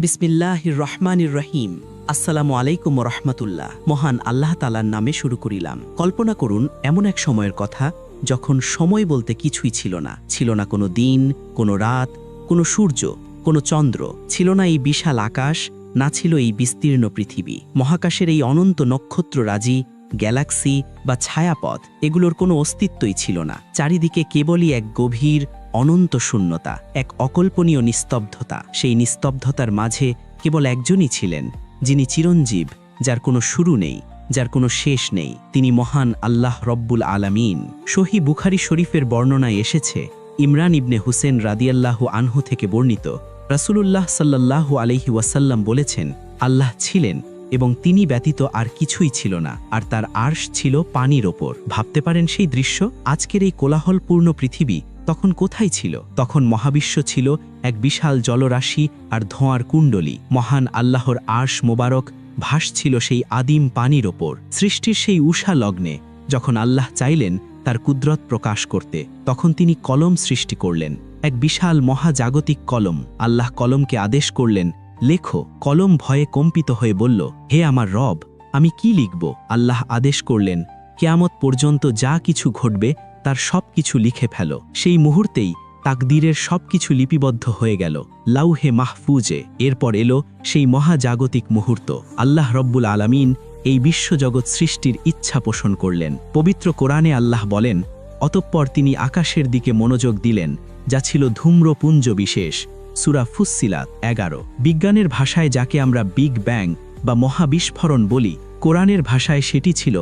বিসমিল্লাহির রহমানির রহিম। আসসালামু আলাইকুম রহমতুল্লাহ। মহান আল্লাহ তাআলার নামে শুরু করিলাম। কল্পনা করুন এমন এক সময়ের কথা যখন সময় বলতে কিছুই ছিল না। ছিল না কোনো দিন, কোনো রাত, কোনো সূর্য, কোনো চন্দ্র, ছিল না এই বিশাল আকাশ, না ছিল এই বিস্তীর্ণ পৃথিবী। মহাকাশের এই অনন্ত নক্ষত্ররাজি, গ্যালাক্সি বা ছায়াপথ, এগুলোর কোনো অস্তিত্বই ছিল না। চারিদিকে কেবলই এক গভীর অনন্ত শূন্যতা, এক অকল্পনীয় নিস্তব্ধতা। সেই নিস্তব্ধতার মাঝে কেবল একজনই ছিলেন, যিনি চিরঞ্জীব, যার কোনো শুরু নেই, যার কোনো শেষ নেই। তিনি মহান আল্লাহ রব্বুল আলামিন। সহি বুখারী শরীফের বর্ণনায় এসেছে, ইমরান ইবনে হুসেন রাদিয়াল্লাহু আনহু থেকে বর্ণিত, রাসূলুল্লাহ সাল্লাল্লাহু আলাইহি ওয়াসাল্লাম বলেছেন, আল্লাহ ছিলেন এবং তিনি ব্যতীত আর কিছুই ছিল না, আর তার আরশ ছিল পানির ওপর। ভাবতে পারেন সেই দৃশ্য? আজকের এই কোলাহলপূর্ণ পৃথিবী তখন কোথায় ছিল? তখন মহাবিশ্ব ছিল এক বিশাল জলরাশি আর ধোঁয়ার কুণ্ডলী। মহান আল্লাহর আরশ মোবারক ভাসছিল সেই আদিম পানির ওপর। সৃষ্টির সেই উষা লগ্নে যখন আল্লাহ চাইলেন তার কুদরত প্রকাশ করতে, তখন তিনি কলম সৃষ্টি করলেন, এক বিশাল মহাজাগতিক কলম। আল্লাহ কলমকে আদেশ করলেন, লেখো। কলম ভয়ে কম্পিত হয়ে বলল, হে আমার রব, আমি কি লিখব? আল্লাহ আদেশ করলেন, কিয়ামত পর্যন্ত যা কিছু ঘটবে তার সব কিছু লিখে ফেলো। সেই মুহূর্তেই তাকদীরের সবকিছু লিপিবদ্ধ হয়ে গেল লাউহে মাহফুজে। এরপর এলো সেই মহাজাগতিক মুহূর্ত। আল্লাহ রব্বুল আলামিন এই বিশ্বজগৎ সৃষ্টির ইচ্ছা পোষণ করলেন। পবিত্র কোরআনে আল্লাহ বলেন, অতঃপর তিনি আকাশের দিকে মনোযোগ দিলেন, যা ছিল ধূম্রপুঞ্জ বিশেষ। সূরা ফুসসিলাত 11। বিজ্ঞানের ভাষায় যাকে আমরা বিগ ব্যাং বা মহাবিস্ফোরণ বলি, কোরআনের ভাষায় সেটি ছিল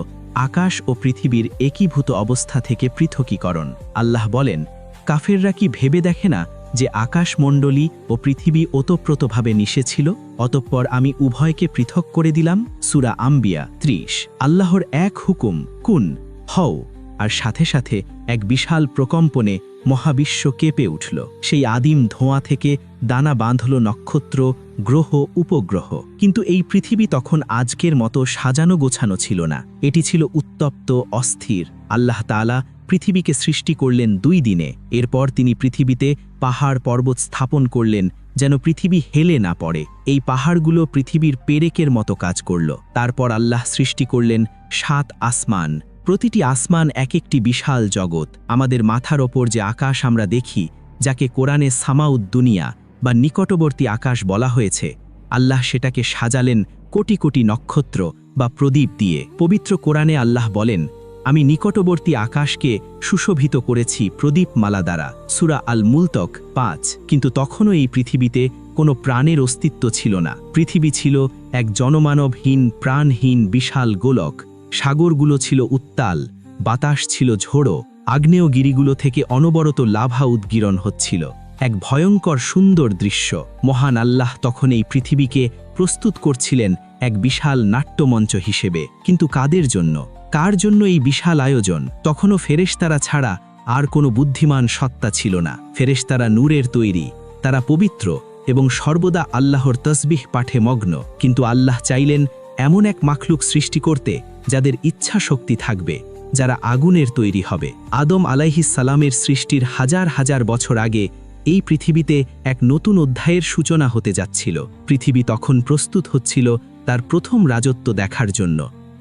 আকাশ ও পৃথিবীর একীভূত অবস্থা থেকে পৃথকীকরণ। আল্লাহ বলেন, কাফেররা কি ভেবে দেখে না যে আকাশমণ্ডলী ও পৃথিবী ওতপ্রোতভাবে মিশেছিল? অতঃপর আমি উভয়কে পৃথক করে দিলাম। সূরা আম্বিয়া 30। আল্লাহর এক হুকুম, কুন, হও, আর সাথে সাথে এক বিশাল প্রকম্পনে মহাবিশ্ব কেঁপে উঠল। সেই আদিম ধোঁয়া থেকে দানা বাঁধল নক্ষত্র, গ্রহ, উপগ্রহ। কিন্তু এই পৃথিবী তখন আজকের মতো সাজানো গোছানো ছিল না। এটি ছিল উত্তপ্ত, অস্থির। আল্লাহ তাআলা পৃথিবীকে সৃষ্টি করলেন 2 দিনে। এরপর তিনি পৃথিবীতে পাহাড় পর্বত স্থাপন করলেন যেন পৃথিবী হেলে না পড়ে। এই পাহাড়গুলো পৃথিবীর পেরেকের মতো কাজ করল। তারপর আল্লাহ সৃষ্টি করলেন 7 আসমান। প্রতিটি আসমান এক একটি বিশাল জগৎ। আমাদের মাথার ওপর যে আকাশ আমরা দেখি, যাকে কোরআনে সামাউদ দুনিয়া বা নিকটবর্তী আকাশ বলা হয়েছে, আল্লাহ সেটাকে সাজালেন কোটি কোটি নক্ষত্র বা প্রদীপ দিয়ে। পবিত্র কোরআনে আল্লাহ বলেন, আমি নিকটবর্তী আকাশকে সুশোভিত করেছি প্রদীপমালা দ্বারা। সূরা আল মুলতক 5। কিন্তু তখনও এই পৃথিবীতে কোনো প্রাণের অস্তিত্ব ছিল না। পৃথিবী ছিল এক জনমানবহীন, প্রাণহীন বিশাল গোলক। সাগরগুলো ছিল উত্তাল, বাতাস ছিল ঝোড়ো, আগ্নেয়গিরিগুলো থেকে অনবরত লাভা উদ্গীরণ হচ্ছিল। এক ভয়ঙ্কর সুন্দর দৃশ্য। মহান আল্লাহ তখন এই পৃথিবীকে প্রস্তুত করছিলেন এক বিশাল নাট্যমঞ্চ হিসেবে। কিন্তু কাদের জন্য? কার জন্য এই বিশাল আয়োজন? তখনও ফেরেশতারা ছাড়া আর কোনো বুদ্ধিমান সত্তা ছিল না। ফেরেশতারা নূরের তৈরি, তারা পবিত্র এবং সর্বদা আল্লাহর তসবিহ পাঠে মগ্ন। কিন্তু আল্লাহ চাইলেন এমন এক মাখলুক সৃষ্টি করতে যাদের ইচ্ছা শক্তি থাকবে, যারা আগুনের তৈরি হবে। আদম আলাইহিস সালামের সৃষ্টির হাজার হাজার বছর আগে এই পৃথিবীতে এক নতুন অধ্যায়ের সূচনা হতে যাচ্ছিল। পৃথিবী তখন প্রস্তুত হচ্ছিল তার প্রথম রাজত্ব দেখার জন্য,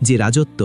যে রাজত্ব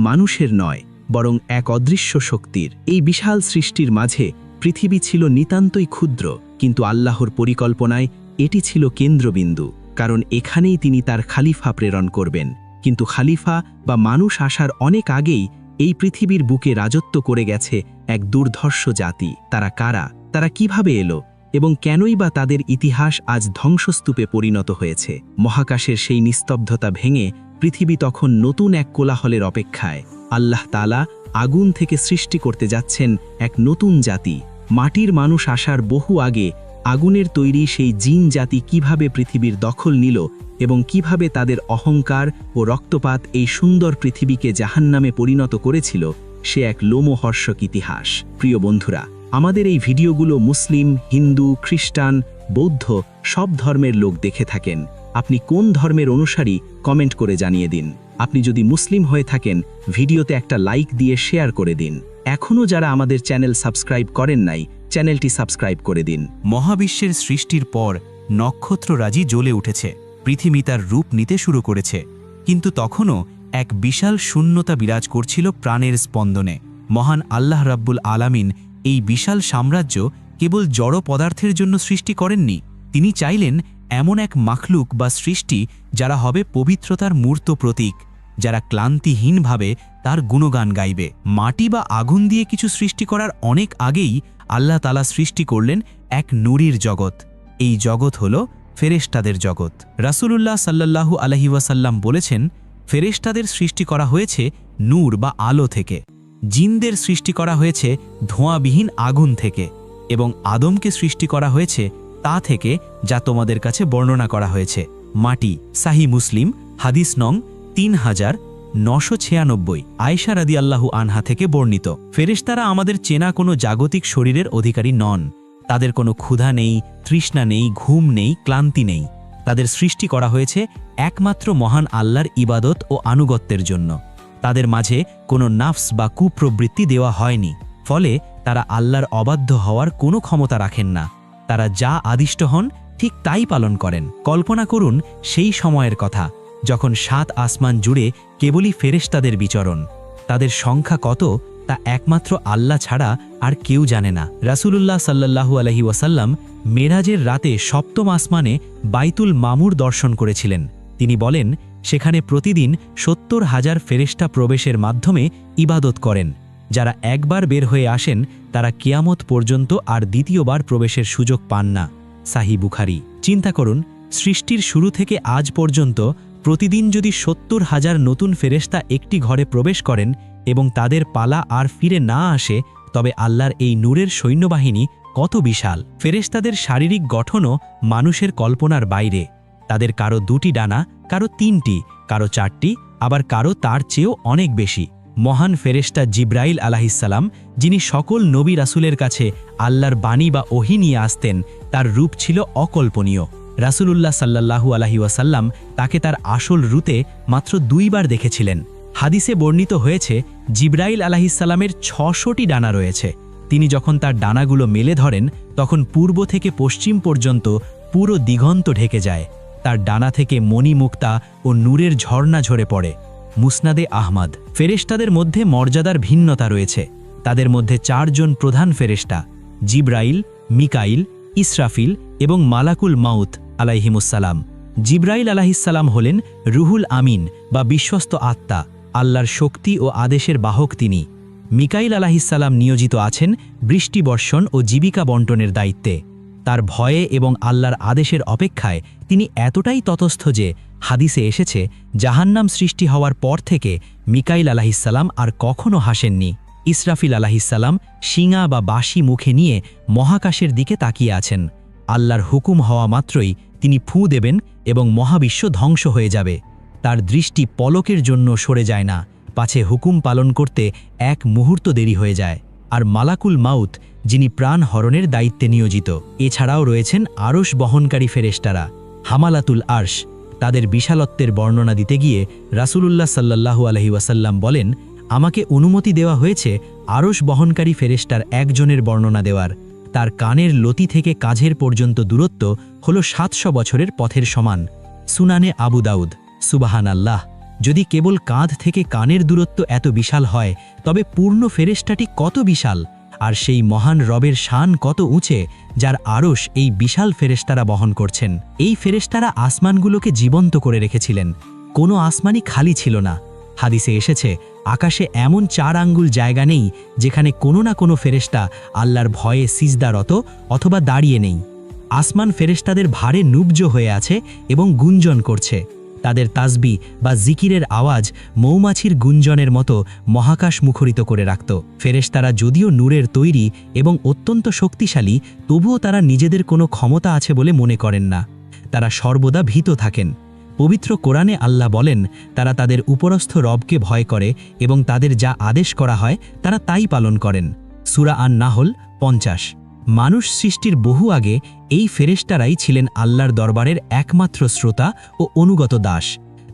মানুষের নয়, বরং এক অদৃশ্য শক্তির। এই বিশাল সৃষ্টির মাঝে পৃথিবী ছিল নিতান্তই ক্ষুদ্র, কিন্তু আল্লাহর পরিকল্পনায় এটি ছিল কেন্দ্রবিন্দু। কারণ এখানেই তিনি তার খালিফা প্রেরণ করবেন। কিন্তু খালিফা বা মানুষ আসার অনেক আগেই এই পৃথিবীর বুকে রাজত্ব করে গেছে এক দুর্ধর্ষ জাতি। তারা কারা? তারা কিভাবে এলো? এবং কেনই বা তাদের ইতিহাস আজ ধ্বংসস্তূপে পরিণত হয়েছে? মহাকাশের সেই নিস্তব্ধতা ভেঙে পৃথিবী তখন নতুন এক কোলাহলের অপেক্ষায়। আল্লাহ তাআলা আগুন থেকে সৃষ্টি করতে যাচ্ছেন এক নতুন জাতি। মাটির মানুষ আসার বহু আগে আগুনের তৈরি সেই জিন জাতি কিভাবে পৃথিবীর দখল নিল এবং কিভাবে তাদের অহংকার ও রক্তপাত এই সুন্দর পৃথিবীকে জাহান্নামে পরিণত করেছিল, সে এক লোমহর্ষক ইতিহাস। প্রিয় বন্ধুরা, আমাদের এই ভিডিওগুলো মুসলিম, হিন্দু, খ্রিস্টান, বৌদ্ধ সব ধর্মের লোক দেখে থাকেন। আপনি কোন ধর্মের অনুসারী কমেন্ট করে জানিয়ে দিন। আপনি যদি মুসলিম হয়ে থাকেন ভিডিওতে একটা লাইক দিয়ে শেয়ার করে দিন। এখনও যারা আমাদের চ্যানেল সাবস্ক্রাইব করেন নাই, চ্যানেলটি সাবস্ক্রাইব করে দিন। মহাবিশ্বের সৃষ্টির পর নক্ষত্ররাজি জ্বলে উঠেছে, পৃথিবী তার রূপ নিতে শুরু করেছে, কিন্তু তখনও এক বিশাল শূন্যতা বিরাজ করছিল প্রাণের স্পন্দনে। মহান আল্লাহ রাব্বুল আলামিন এই বিশাল সাম্রাজ্য কেবল জড় পদার্থের জন্য সৃষ্টি করেননি। তিনি চাইলেন এমন এক মাখলুক বা সৃষ্টি যারা হবে পবিত্রতার মূর্ত প্রতীক, যারা ক্লান্তিহীনভাবে তার গুণগান গাইবে। মাটি বা আগুন দিয়ে কিছু সৃষ্টি করার অনেক আগেই আল্লাহ তাআলা সৃষ্টি করলেন এক নূরের জগৎ। এই জগৎ হল ফেরেশতাদের জগৎ। রাসূলুল্লাহ সাল্লাল্লাহু আলাইহি ওয়াসাল্লাম বলেছেন, ফেরেশতাদের সৃষ্টি করা হয়েছে নূর বা আলো থেকে, জিনদের সৃষ্টি করা হয়েছে ধোঁয়াবিহীন আগুন থেকে, এবং আদমকে সৃষ্টি করা হয়েছে তা থেকে যা তোমাদের কাছে বর্ণনা করা হয়েছে, মাটি। সাহিহ মুসলিম হাদিস নং 3996, আয়েশা রাদিয়াল্লাহু আনহা থেকে বর্ণিত। ফেরেশতারা আমাদের চেনা কোনো জাগতিক শরীরের অধিকারী নন। তাদের কোনো ক্ষুধা নেই, তৃষ্ণা নেই, ঘুম নেই, ক্লান্তি নেই। তাদের সৃষ্টি করা হয়েছে একমাত্র মহান আল্লাহর ইবাদত ও আনুগত্যের জন্য। তাদের মাঝে কোনো নাফস বা কুপ্রবৃত্তি দেওয়া হয়নি, ফলে তারা আল্লাহর অবাধ্য হওয়ার কোনো ক্ষমতা রাখেন না। তারা যা আদিষ্ট হন ঠিক তাই পালন করেন। কল্পনা করুন সেই সময়ের কথা যখন 7 আসমান জুড়ে কেবলই ফেরেশতাদের বিচরণ। তাদের সংখ্যা কত তা একমাত্র আল্লাহ ছাড়া আর কেউ জানে না। রাসূলুল্লাহ সাল্লাল্লাহু আলাইহি ওয়াসাল্লাম মেরাজের রাতে 7ম আসমানে বাইতুল মামুর দর্শন করেছিলেন। তিনি বলেন, সেখানে প্রতিদিন 70,000 ফেরেশতা প্রবেশের মাধ্যমে ইবাদত করেন। যারা একবার বের হয়ে আসেন তারা কিয়ামত পর্যন্ত আর দ্বিতীয়বার প্রবেশের সুযোগ পান না। সাহিহ বুখারী। চিন্তা করুন, সৃষ্টির শুরু থেকে আজ পর্যন্ত প্রতিদিন যদি 70,000 নতুন ফেরেশতা একটি ঘরে প্রবেশ করেন এবং তাদের পালা আর ফিরে না আসে, তবে আল্লাহর এই নূরের সৈন্যবাহিনী কত বিশাল। ফেরেশতাদের শারীরিক গঠনও মানুষের কল্পনার বাইরে। তাদের কারো 2টি ডানা, কারো 3টি, কারো 4টি, আবার কারো তার চেয়েও অনেক বেশি। মহান ফেরেশতা জিব্রাইল আলাইহিসসালাম, যিনি সকল নবী রাসূলের কাছে আল্লাহর বাণী বা ওহী নিয়ে আসতেন, তার রূপ ছিল অকল্পনীয়। রাসূলুল্লাহ সাল্লাল্লাহু আলাইহি ওয়াসাল্লাম তাকে তার আসল রূপে মাত্র 2 বার দেখেছিলেন। হাদিসে বর্ণিত হয়েছে, জিব্রাইল আলাইহিসসালামের 600টি ডানা রয়েছে। তিনি যখন তার ডানাগুলো মেলে ধরেন তখন পূর্ব থেকে পশ্চিম পর্যন্ত পুরো দিগন্ত ঢেকে যায়। তার ডানা থেকে মণিমুক্তা ও নূরের ঝর্ণা ঝরে পড়ে। মুসনাদে আহমদ। ফেরেশতাদের মধ্যে মর্যাদার ভিন্নতা রয়েছে। তাদের মধ্যে 4 জন প্রধান ফেরেশতা, জিব্রাইল, মিকাইল, ইসরাফিল এবং মালাকুল মাউত আলাইহিমুসসালাম। জিব্রাইল আলাইহিসসালাম হলেন রুহুল আমিন বা বিশ্বস্ত আত্মা, আল্লাহর শক্তি ও আদেশের বাহক তিনি। মিকাইল আলাইহিসসালাম নিয়োজিত আছেন বৃষ্টি বর্ষণ ও জীবিকা বন্টনের দায়িত্বে। তার ভয়ে এবং আল্লাহর আদেশের অপেক্ষায় তিনি এতটাই ততস্থ যে হাদিসে এসেছে, জাহান্নাম সৃষ্টি হওয়ার পর থেকে মিকাইল আলাইহিসসালাম আর কখনো হাসেননি। ইসরাফিল আলাইহিসসালাম শিঙা বা বাঁশি মুখে নিয়ে মহাকাশের দিকে তাকিয়ে আছেন। আল্লাহর হুকুম হওয়া মাত্রই তিনি ফু দেবেন এবং মহাবিশ্ব ধ্বংস হয়ে যাবে। তার দৃষ্টি পলকের জন্য সরে যায় না, পাছে হুকুম পালন করতে এক মুহূর্ত দেরি হয়ে যায়। আর মালাকুল মাউত, যিনি প্রাণ হরণের দায়িত্বে নিয়োজিত। এছাড়াও রয়েছেন আরশ বহনকারী ফেরেশতারা, হামালাতুল আরশ। তাদের বিশালত্বের বর্ণনা দিতে গিয়ে রাসূলুল্লাহ সাল্লাল্লাহু আলাইহি ওয়াসাল্লাম বলেন, আমাকে অনুমতি দেওয়া হয়েছে আরশ বহনকারী ফেরেশতার একজনের বর্ণনা দেওয়ার। তার কানের লতি থেকে কাঁধের পর্যন্ত দূরত্ব হল 700 বছরের পথের সমান। সুনানে আবু দাউদ। সুবহানাল্লাহ! যদি কেবল কাঁধ থেকে কানের দূরত্ব এত বিশাল হয়, তবে পূর্ণ ফেরেশতাটি কত বিশাল! আর সেই মহান রবের শান কত উঁচে, যার আরশ এই বিশাল ফেরেশতারা বহন করছেন। এই ফেরেশতারা আসমানগুলোকে জীবন্ত করে রেখেছিলেন। কোনো আসমানই খালি ছিল না। হাদিসে এসেছে, আকাশে এমন 4 আঙ্গুল জায়গা নেই যেখানে কোনো না কোনো ফেরেশতা আল্লাহর ভয়ে সিজদারত অথবা দাঁড়িয়ে নেই। আসমান ফেরেশতাদের ভারে নুব্জ হয়ে আছে এবং গুঞ্জন করছে। তাদের তাসবিহ বা জিকিরের আওয়াজ মৌমাছির গুঞ্জনের মতো মহাকাশ মুখরিত করে রাখত। ফেরেশতারা যদিও নূরের তৈরি এবং অত্যন্ত শক্তিশালী, তবুও তারা নিজেদের কোনো ক্ষমতা আছে বলে মনে করেন না। তারা সর্বদা ভীত থাকেন। পবিত্র কোরআনে আল্লাহ বলেন, তারা তাদের উপরস্থ রবকে ভয় করে এবং তাদের যা আদেশ করা হয় তারা তাই পালন করেন। সূরা আন-নাহল 50। মানুষ সৃষ্টির বহু আগে এই ফেরেশতারাই ছিলেন আল্লাহর দরবারের একমাত্র শ্রোতা ও অনুগত দাস।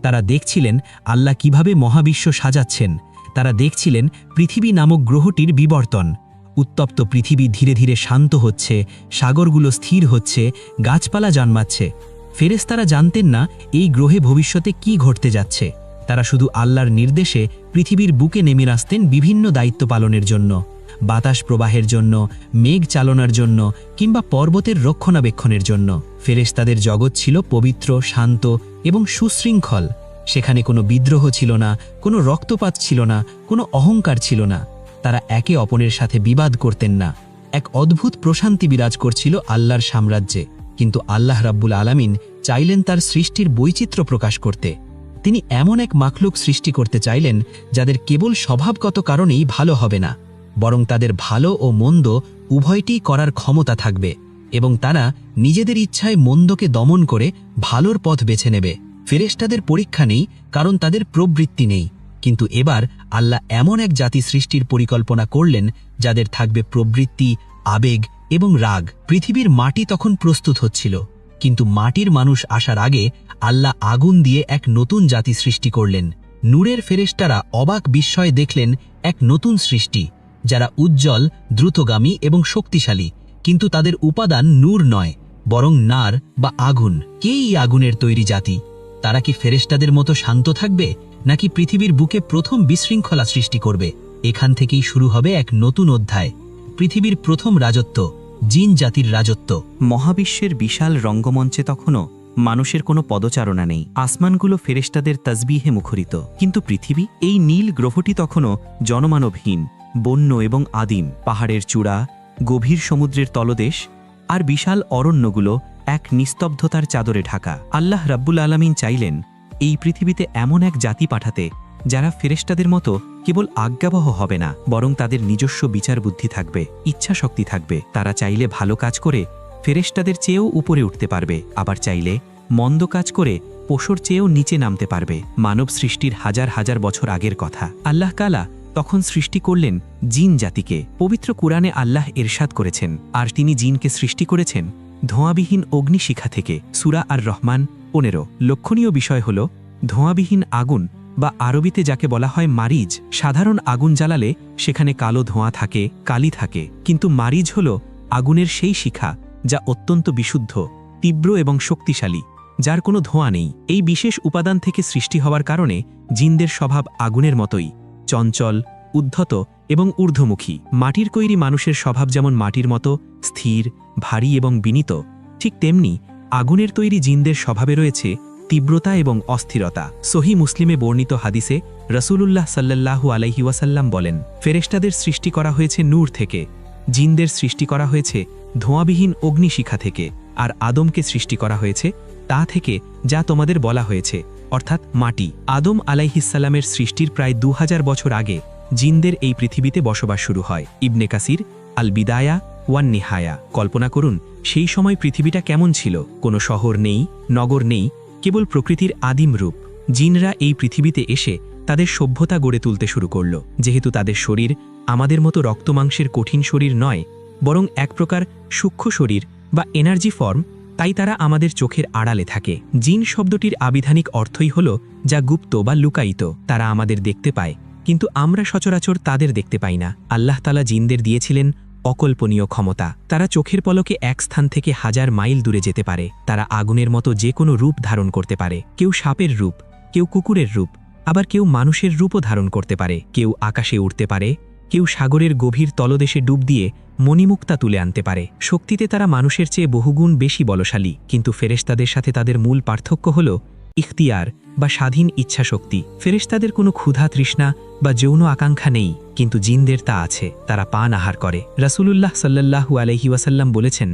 তারা দেখছিলেন আল্লাহ কিভাবে মহাবিশ্ব সাজাচ্ছেন। তারা দেখছিলেন পৃথিবী নামক গ্রহটির বিবর্তন। উত্তপ্ত পৃথিবী ধীরে ধীরে শান্ত হচ্ছে, সাগরগুলো স্থির হচ্ছে, গাছপালা জন্মাচ্ছে। ফেরেশতারা জানতেন না এই গ্রহে ভবিষ্যতে কি ঘটতে যাচ্ছে। তারা শুধু আল্লাহর নির্দেশে পৃথিবীর বুকে নেমে আসতেন বিভিন্ন দায়িত্ব পালনের জন্য, বাতাস প্রবাহের জন্য, মেঘ চালনার জন্য, কিংবা পর্বতের রক্ষণাবেক্ষণের জন্য। ফেরেশতাদের জগৎ ছিল পবিত্র, শান্ত এবং সুশৃঙ্খল। সেখানে কোনো বিদ্রোহ ছিল না, কোনো রক্তপাত ছিল না, কোনো অহংকার ছিল না। তারা একে অপরের সাথে বিবাদ করতেন না। এক অদ্ভুত প্রশান্তি বিরাজ করছিল আল্লাহর সাম্রাজ্যে। কিন্তু আল্লাহ রাব্বুল আলামিন চাইলেন তার সৃষ্টির বৈচিত্র্য প্রকাশ করতে। তিনি এমন এক মাখলুক সৃষ্টি করতে চাইলেন যাদের কেবল স্বভাবগত কারণেই ভালো হবে না, বরং তাদের ভালো ও মন্দ উভয়টিই করার ক্ষমতা থাকবে, এবং তারা নিজেদের ইচ্ছায় মন্দকে দমন করে ভালোর পথ বেছে নেবে। ফেরেশতাদের পরীক্ষা নেই, কারণ তাদের প্রবৃত্তি নেই। কিন্তু এবার আল্লাহ এমন এক জাতি সৃষ্টির পরিকল্পনা করলেন যাদের থাকবে প্রবৃত্তি, আবেগ এবং রাগ। পৃথিবীর মাটি তখন প্রস্তুত হচ্ছিল, কিন্তু মাটির মানুষ আসার আগে আল্লাহ আগুন দিয়ে এক নতুন জাতি সৃষ্টি করলেন। নূরের ফেরেশতারা অবাক বিস্ময়ে দেখলেন এক নতুন সৃষ্টি, যারা উজ্জ্বল, দ্রুতগামী এবং শক্তিশালী। কিন্তু তাদের উপাদান নূর নয়, বরং নার বা আগুন। কে এই আগুনের তৈরি জাতি? তারা কি ফেরেশতাদের মতো শান্ত থাকবে, নাকি পৃথিবীর বুকে প্রথম বিশৃঙ্খলা সৃষ্টি করবে? এখান থেকেই শুরু হবে এক নতুন অধ্যায়, পৃথিবীর প্রথম রাজত্ব, জিন জাতির রাজত্ব। মহাবিশ্বের বিশাল রঙ্গমঞ্চে তখনও মানুষের কোনো পদচারণা নেই। আসমানগুলো ফেরেশতাদের তাসবিহে মুখরিত। কিন্তু পৃথিবী, এই নীল গ্রহটি তখনও জনমানবহীন, বন্য এবং আদিম। পাহাড়ের চূড়া, গভীর সমুদ্রের তলদেশ আর বিশাল অরণ্যগুলো এক নিস্তব্ধতার চাদরে ঢাকা। আল্লাহ রাব্বুল আলামিন চাইলেন এই পৃথিবীতে এমন এক জাতি পাঠাতে যারা ফেরেশতাদের মতো কেবল আজ্ঞাবহ হবে না, বরং তাদের নিজস্ব বিচার বুদ্ধি থাকবে, ইচ্ছা শক্তি থাকবে। তারা চাইলে ভালো কাজ করে ফেরেশতাদের চেয়েও উপরে উঠতে পারবে, আবার চাইলে মন্দ কাজ করে পশুর চেয়েও নিচে নামতে পারবে। মানব সৃষ্টির হাজার হাজার বছর আগের কথা। আল্লাহ তাআলা তখন সৃষ্টি করলেন জিন জাতিকে। পবিত্র কুরআনে আল্লাহ ইরশাদ করেছেন, আর তিনি জিনকে সৃষ্টি করেছেন ধোঁয়াবিহীন অগ্নিশিখা থেকে। সূরা আর রহমান 15। লক্ষণীয় বিষয় হল ধোঁয়াবিহীন আগুন, বা আরবিতে যাকে বলা হয় মারিজ। সাধারণ আগুন জ্বালালে সেখানে কালো ধোঁয়া থাকে, কালি থাকে, কিন্তু মারিজ হল আগুনের সেই শিখা যা অত্যন্ত বিশুদ্ধ, তীব্র এবং শক্তিশালী, যার কোনো ধোঁয়া নেই। এই বিশেষ উপাদান থেকে সৃষ্টি হওয়ার কারণে জিনদের স্বভাব আগুনের মতোই চঞ্চল, উদ্ধত এবং ঊর্ধ্বমুখী। মাটির তৈরি মানুষের স্বভাব যেমন মাটির মতো স্থির, ভারী এবং বিনীত, ঠিক তেমনি আগুনের তৈরি জিনদের স্বভাবে রয়েছে তীব্রতা এবং অস্থিরতা। সহিহ মুসলিমে বর্ণিত হাদিসে রাসূলুল্লাহ সাল্লাল্লাহু আলাইহি ওয়াসাল্লাম বলেন, ফেরেশতাদের সৃষ্টি করা হয়েছে নূর থেকে, জিনদের সৃষ্টি করা হয়েছে ধোঁয়াবিহীন অগ্নিশিখা থেকে, আর আদমকে সৃষ্টি করা হয়েছে তা থেকে যা তোমাদের বলা হয়েছে, অর্থাৎ মাটি। আদম আলাইহিসসালামের সৃষ্টির প্রায় 2000 বছর আগে জিনদের এই পৃথিবীতে বসবাস শুরু হয়। ইবনে কাসির আল বিদায়া ওয়ান নিহায়া। কল্পনা করুন সেই সময় পৃথিবীটা কেমন ছিল। কোনো শহর নেই, নগর নেই, কেবল প্রকৃতির আদিম রূপ। জিনরা এই পৃথিবীতে এসে তাদের সভ্যতা গড়ে তুলতে শুরু করল। যেহেতু তাদের শরীর আমাদের মতো রক্তমাংসের কঠিন শরীর নয়, বরং এক প্রকার সূক্ষ্ম শরীর বা এনার্জি ফর্ম, তাই তারা আমাদের চোখের আড়ালে থাকে। জিন শব্দটির আবিধানিক অর্থই হল যা গুপ্ত বা লুকায়িত। তারা আমাদের দেখতে পায়, কিন্তু আমরা সচরাচর তাদের দেখতে পাই না। আল্লাহ তাআলা জিনদের দিয়েছিলেন অকল্পনীয় ক্ষমতা। তারা চোখের পলকে এক স্থান থেকে 1000 মাইল দূরে যেতে পারে। তারা আগুনের মতো যে কোনো রূপ ধারণ করতে পারে। কেউ সাপের রূপ, কেউ কুকুরের রূপ, আবার কেউ মানুষের রূপও ধারণ করতে পারে। কেউ আকাশে উড়তে পারে, কেউ সাগরের গভীর তলদেশে ডুব দিয়ে মণিমুক্তা তুলে আনতে পারে। শক্তিতে তারা মানুষের চেয়ে বহুগুণ বেশি বলশালী। কিন্তু ফেরেশতাদের সাথে তাদের মূল পার্থক্য হল ইখতিয়ার বা স্বাধীন ইচ্ছা শক্তি। ফেরেশতাদের কোনো ক্ষুধা, তৃষ্ণা বা যৌন আকাঙ্ক্ষা নেই, কিন্তু জিনদের তা আছে। তারা পান আহার করে। রাসূলুল্লাহ সাল্লাল্লাহু আলাইহি ওয়াসাল্লাম বলেছেন,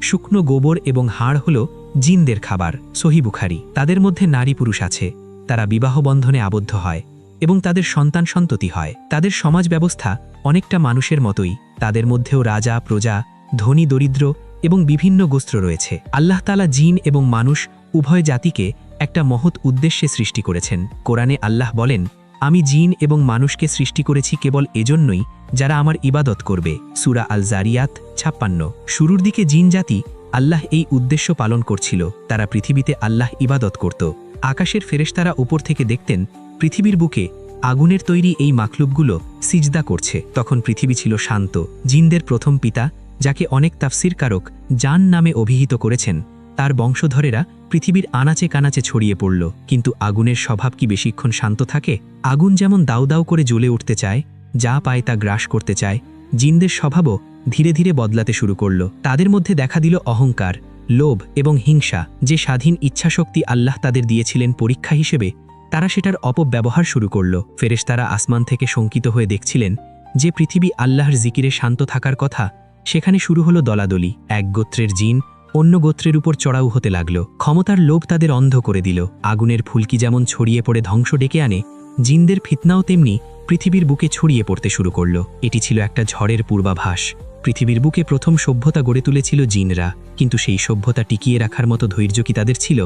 শুকনো গোবর এবং হাড় হল জিনদের খাবার। সহিহ বুখারী। তাদের মধ্যে নারী পুরুষ আছে, তারা বিবাহ বন্ধনে আবদ্ধ হয় এবং তাদের সন্তান সন্ততি হয়। তাদের সমাজ ব্যবস্থা অনেকটা মানুষের মতোই। তাদের মধ্যেও রাজা, প্রজা, ধনী, দরিদ্র এবং বিভিন্ন গোত্র রয়েছে। আল্লাহ তাআলা জিন এবং মানুষ উভয় জাতিকে একটা মহৎ উদ্দেশ্যে সৃষ্টি করেছেন। কোরআনে আল্লাহ বলেন, আমি জিন এবং মানুষকে সৃষ্টি করেছি কেবল এজন্যই যারা আমার ইবাদত করবে। সূরা আল জারিয়াত 56। শুরুর দিকে জিন জাতি আল্লাহ এই উদ্দেশ্য পালন করছিল। তারা পৃথিবীতে আল্লাহ ইবাদত করত, আকাশের ফেরেশতারা উপর থেকে দেখতেন পৃথিবীর বুকে আগুনের তৈরি এই মাখলুকগুলো সিজদা করছে। তখন পৃথিবী ছিল শান্ত। জিনদের প্রথম পিতা, যাকে অনেক তাফসীরকারক জান নামে অভিহিত করেছেন, তার বংশধরেরা পৃথিবীর আনাচে কানাচে ছড়িয়ে পড়ল। কিন্তু আগুনের স্বভাব কি বেশিক্ষণ শান্ত থাকে? আগুন যেমন দাউ দাউ করে জ্বলে উঠতে চায়, যা পায় তা গ্রাস করতে চায়, জিনদের স্বভাবও ধীরে ধীরে বদলাতে শুরু করল। তাদের মধ্যে দেখা দিল অহংকার, লোভ এবং হিংসা। যে স্বাধীন ইচ্ছাশক্তি আল্লাহ তাদের দিয়েছিলেন পরীক্ষা হিসেবে, তারা সেটার অপব্যবহার শুরু করল। ফেরেশতারা আসমান থেকে শঙ্কিত হয়ে দেখছিলেন যে পৃথিবী আল্লাহর জিকিরে শান্ত থাকার কথা, সেখানে শুরু হলো দলাদলি। এক গোত্রের জিন অন্য গোত্রের উপর চড়াও হতে লাগল। ক্ষমতার লোভ তাদের অন্ধ করে দিল। আগুনের ফুলকি যেমন ছড়িয়ে পড়ে ধ্বংস ডেকে আনে, জিনদের ফিতনাও তেমনি পৃথিবীর বুকে ছড়িয়ে পড়তে শুরু করল। এটি ছিল একটা ঝড়ের পূর্বাভাস। পৃথিবীর বুকে প্রথম সভ্যতা গড়ে তুলেছিল জিনরা, কিন্তু সেই সভ্যতা টিকিয়ে রাখার মতো ধৈর্য কি তাদের ছিল,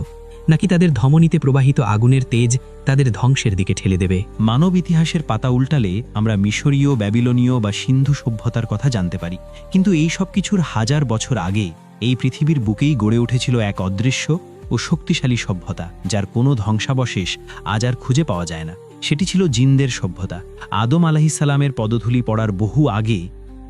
নাকি তাদের ধমনীতে প্রবাহিত আগুনের তেজ তাদের ধ্বংসের দিকে ঠেলে দেবে? মানব ইতিহাসের পাতা উল্টালে আমরা মিশরীয়, ব্যাবিলনীয় বা সিন্ধু সভ্যতার কথা জানতে পারি, কিন্তু এই সব কিছুর হাজার বছর আগে এই পৃথিবীর বুকেই গড়ে উঠেছিল এক অদৃশ্য ও শক্তিশালী সভ্যতা, যার কোনো ধ্বংসাবশেষ আজ আর খুঁজে পাওয়া যায় না। সেটি ছিল জিনদের সভ্যতা। আদম আলাইহিসসালামের পদধূলি পড়ার বহু আগে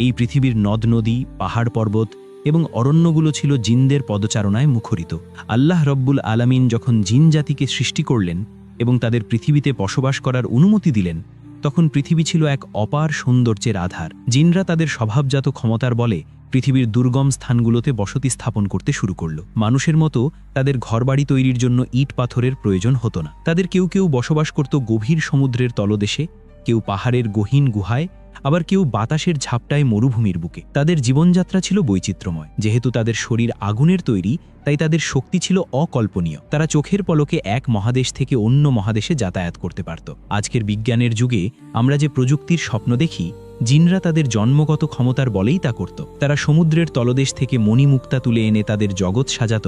এই পৃথিবীর নদ নদী, পাহাড় পর্বত এবং অরণ্যগুলো ছিল জিনদের পদচারণায় মুখরিত। আল্লাহ রব্বুল আলামিন যখন জিন জাতিকে সৃষ্টি করলেন এবং তাদের পৃথিবীতে বসবাস করার অনুমতি দিলেন, তখন পৃথিবী ছিল এক অপার সৌন্দর্যের আধার। জিনরা তাদের স্বভাবজাত ক্ষমতার বলে পৃথিবীর দুর্গম স্থানগুলোতে বসতি স্থাপন করতে শুরু করল। মানুষের মতো তাদের ঘরবাড়ি তৈরির জন্য ইট পাথরের প্রয়োজন হতো না। তাদের কেউ কেউ বসবাস করত গভীর সমুদ্রের তলদেশে, কেউ পাহাড়ের গহীন গুহায়, আবার কেউ বাতাসের ঝাপটায় মরুভূমির বুকে। তাদের জীবনযাত্রা ছিল বৈচিত্র্যময়। যেহেতু তাদের শরীর আগুনের তৈরি, তাই তাদের শক্তি ছিল অকল্পনীয়। তারা চোখের পলকে এক মহাদেশ থেকে অন্য মহাদেশে যাতায়াত করতে পারত। আজকের বিজ্ঞানের যুগে আমরা যে প্রযুক্তির স্বপ্ন দেখি, জিনরা তাদের জন্মগত ক্ষমতার বলেই তা করত। তারা সমুদ্রের তলদেশ থেকে মণিমুক্তা তুলে এনে তাদের জগৎ সাজাত।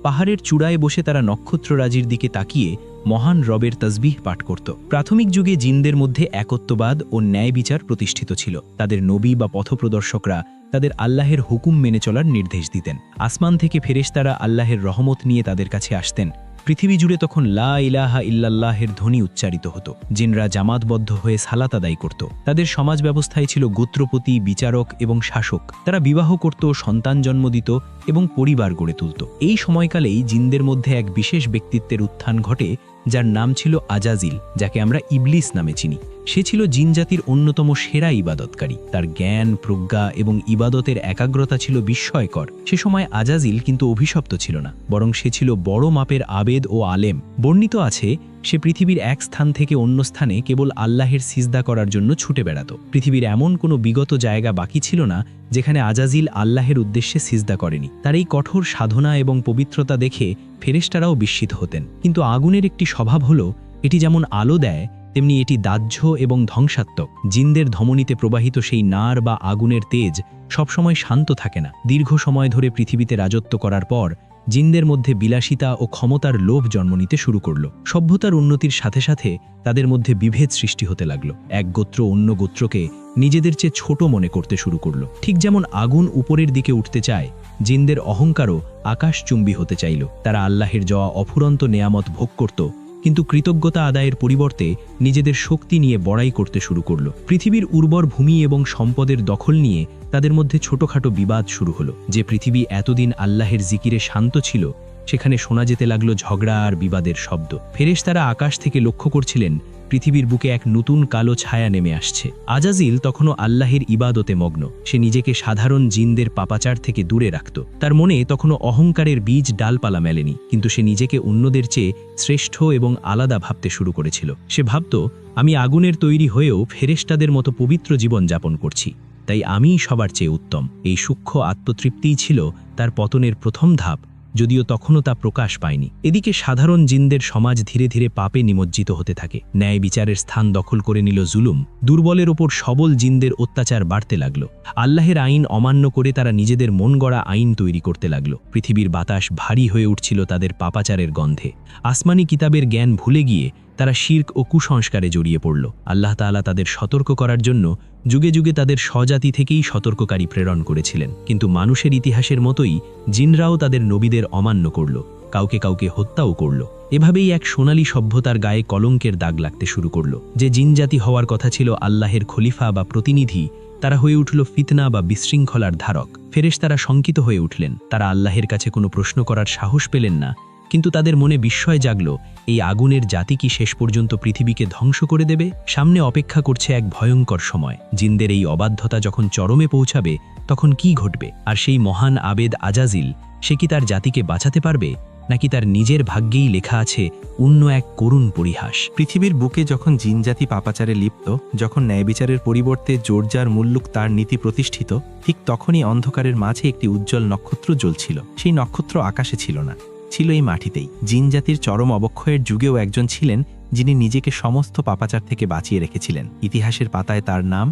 পাহাড়ের চূড়ায় বসে তারা নক্ষত্ররাজির দিকে তাকিয়ে মহান রবের তসবিহ পাঠ করত। প্রাথমিক যুগে জিনদের মধ্যে একত্ববাদ ও ন্যায় বিচার প্রতিষ্ঠিত ছিল। তাদের নবী বা পথপ্রদর্শকরা তাদের আল্লাহের হুকুম মেনে চলার নির্দেশ দিতেন। আসমান থেকে ফেরেশতারা আল্লাহের রহমত নিয়ে তাদের কাছে আসতেন। পৃথিবী জুড়ে তখন লা ইলাহা ইল্লাল্লাহের ধ্বনি উচ্চারিত হতো। জিনরা জামাতবদ্ধ হয়ে সালাত আদায় করত। তাদের সমাজ ব্যবস্থায় ছিল গোত্রপতি, বিচারক এবং শাসক। তারা বিবাহ করত, সন্তান জন্ম দিত এবং পরিবার গড়ে তুলত। এই সময়কালেই জিনদের মধ্যে এক বিশেষ ব্যক্তিত্বের উত্থান ঘটে, যার নাম ছিল আজাজিল, যাকে আমরা ইবলিস নামে চিনি। সে ছিল জিনজাতির অন্যতম সেরা ইবাদতকারী। তার জ্ঞান, প্রজ্ঞা এবং ইবাদতের একাগ্রতা ছিল বিস্ময়কর। সে সময় আজাজিল কিন্তু অভিশপ্ত ছিল না, বরং সে ছিল বড় মাপের আবেদ ও আলেম। বর্ণিত আছে সে পৃথিবীর এক স্থান থেকে অন্য স্থানে কেবল আল্লাহের সিজদা করার জন্য ছুটে বেড়াত। পৃথিবীর এমন কোনো বিগত জায়গা বাকি ছিল না যেখানে আজাজিল আল্লাহের উদ্দেশ্যে সিজদা করেনি। তার এই কঠোর সাধনা এবং পবিত্রতা দেখে ফেরেশতারাও বিস্মিত হতেন। কিন্তু আগুনের একটি স্বভাব হলো, এটি যেমন আলো দেয়, তেমনি এটি দাহ্য এবং ধ্বংসাত্মক। জিনদের ধমনীতে প্রবাহিত সেই নার বা আগুনের তেজ সবসময় শান্ত থাকে না। দীর্ঘ সময় ধরে পৃথিবীতে রাজত্ব করার পর জিনদের মধ্যে বিলাসিতা ও ক্ষমতার লোভ জন্ম নিতে শুরু করল। সভ্যতার উন্নতির সাথে সাথে তাদের মধ্যে বিভেদ সৃষ্টি হতে লাগলো। এক গোত্র অন্য গোত্রকে নিজেদের চেয়ে ছোট মনে করতে শুরু করল। ঠিক যেমন আগুন উপরের দিকে উঠতে চায়, জিনদের অহংকারও আকাশচুম্বী হতে চাইল। তারা আল্লাহের দেওয়া অফুরন্ত নেয়ামত ভোগ করত, কিন্তু কৃতজ্ঞতা আদায়ের পরিবর্তে নিজেদের শক্তি নিয়ে বড়াই করতে শুরু করল। পৃথিবীর উর্বর ভূমি এবং সম্পদের দখল নিয়ে তাদের মধ্যে ছোটখাটো বিবাদ শুরু হলো। যে পৃথিবী এতদিন আল্লাহের জিকিরে শান্ত ছিল, সেখানে শোনা যেতে লাগলো ঝগড়া আর বিবাদের শব্দ। ফেরেশতারা আকাশ থেকে লক্ষ্য করছিলেন পৃথিবীর বুকে এক নতুন কালো ছায়া নেমে আসছে। আজাজিল তখনও আল্লাহের ইবাদতে মগ্ন। সে নিজেকে সাধারণ জিনদের পাপাচার থেকে দূরে রাখত। তার মনে তখনও অহংকারের বীজ ডালপালা মেলেনি, কিন্তু সে নিজেকে অন্যদের চেয়ে শ্রেষ্ঠ এবং আলাদা ভাবতে শুরু করেছিল। সে ভাবত, আমি আগুনের তৈরি হয়েও ফেরেশতাদের মতো পবিত্র জীবন যাপন করছি, তাই আমিই সবার চেয়ে উত্তম। এই সূক্ষ্ম আত্মতৃপ্তিই ছিল তার পতনের প্রথম ধাপ, যদিও তখনও তা প্রকাশ পায়নি। এদিকে সাধারণ জিনদের সমাজ ধীরে ধীরে পাপে নিমজ্জিত হতে থাকে। ন্যায় বিচারের স্থান দখল করে নিল জুলুম। দুর্বলের ওপর সবল জিনদের অত্যাচার বাড়তে লাগল। আল্লাহের আইন অমান্য করে তারা নিজেদের মন গড়া আইন তৈরি করতে লাগল। পৃথিবীর বাতাস ভারী হয়ে উঠছিল তাদের পাপাচারের গন্ধে। আসমানি কিতাবের জ্ঞান ভুলে গিয়ে তারা শিরক ও কুসংস্কারে জড়িয়ে পড়ল। আল্লাহ তাআলা তাদের সতর্ক করার জন্য যুগে যুগে তাদের স্বজাতি থেকেই সতর্ককারী প্রেরণ করেছিলেন, কিন্তু মানুষের ইতিহাসের মতোই জিনরাও তাদের নবীদের অমান্য করল। কাউকে কাউকে হত্যাও করল। এভাবেই এক সোনালী সভ্যতার গায়ে কলঙ্কের দাগ লাগতে শুরু করল। যে জিনজাতি হওয়ার কথা ছিল আল্লাহের খলিফা বা প্রতিনিধি, তারা হয়ে উঠল ফিতনা বা বিশৃঙ্খলার ধারক। ফেরেশতারা শঙ্কিত হয়ে উঠলেন। তারা আল্লাহের কাছে কোনো প্রশ্ন করার সাহস পেলেন না, কিন্তু তাদের মনে বিস্ময় জাগল, এই আগুনের জাতি কি শেষ পর্যন্ত পৃথিবীকে ধ্বংস করে দেবে? সামনে অপেক্ষা করছে এক ভয়ঙ্কর সময়। জিনদের এই অবাধ্যতা যখন চরমে পৌঁছাবে, তখন কি ঘটবে? আর সেই মহান আবেদ আজাজিল, সে কি তার জাতিকে বাঁচাতে পারবে, নাকি তার নিজের ভাগ্যেই লেখা আছে অন্য এক করুণ পরিহাস? পৃথিবীর বুকে যখন জিনজাতি পাপাচারে লিপ্ত, যখন ন্যায়বিচারের পরিবর্তে জোরজার মুল্লুক তার নীতি প্রতিষ্ঠিত, ঠিক তখনই অন্ধকারের মাঝে একটি উজ্জ্বল নক্ষত্র জ্বলছিল। সেই নক্ষত্র আকাশে ছিল না, ছিল এই মাটিতেই। জিনজাতির চরম অবক্ষয়ের যুগেও একজন ছিলেন যিনি নিজেকে সমস্ত পাপাচার থেকে বাঁচিয়ে রেখেছিলেন। ইতিহাসের পাতায় তার নাম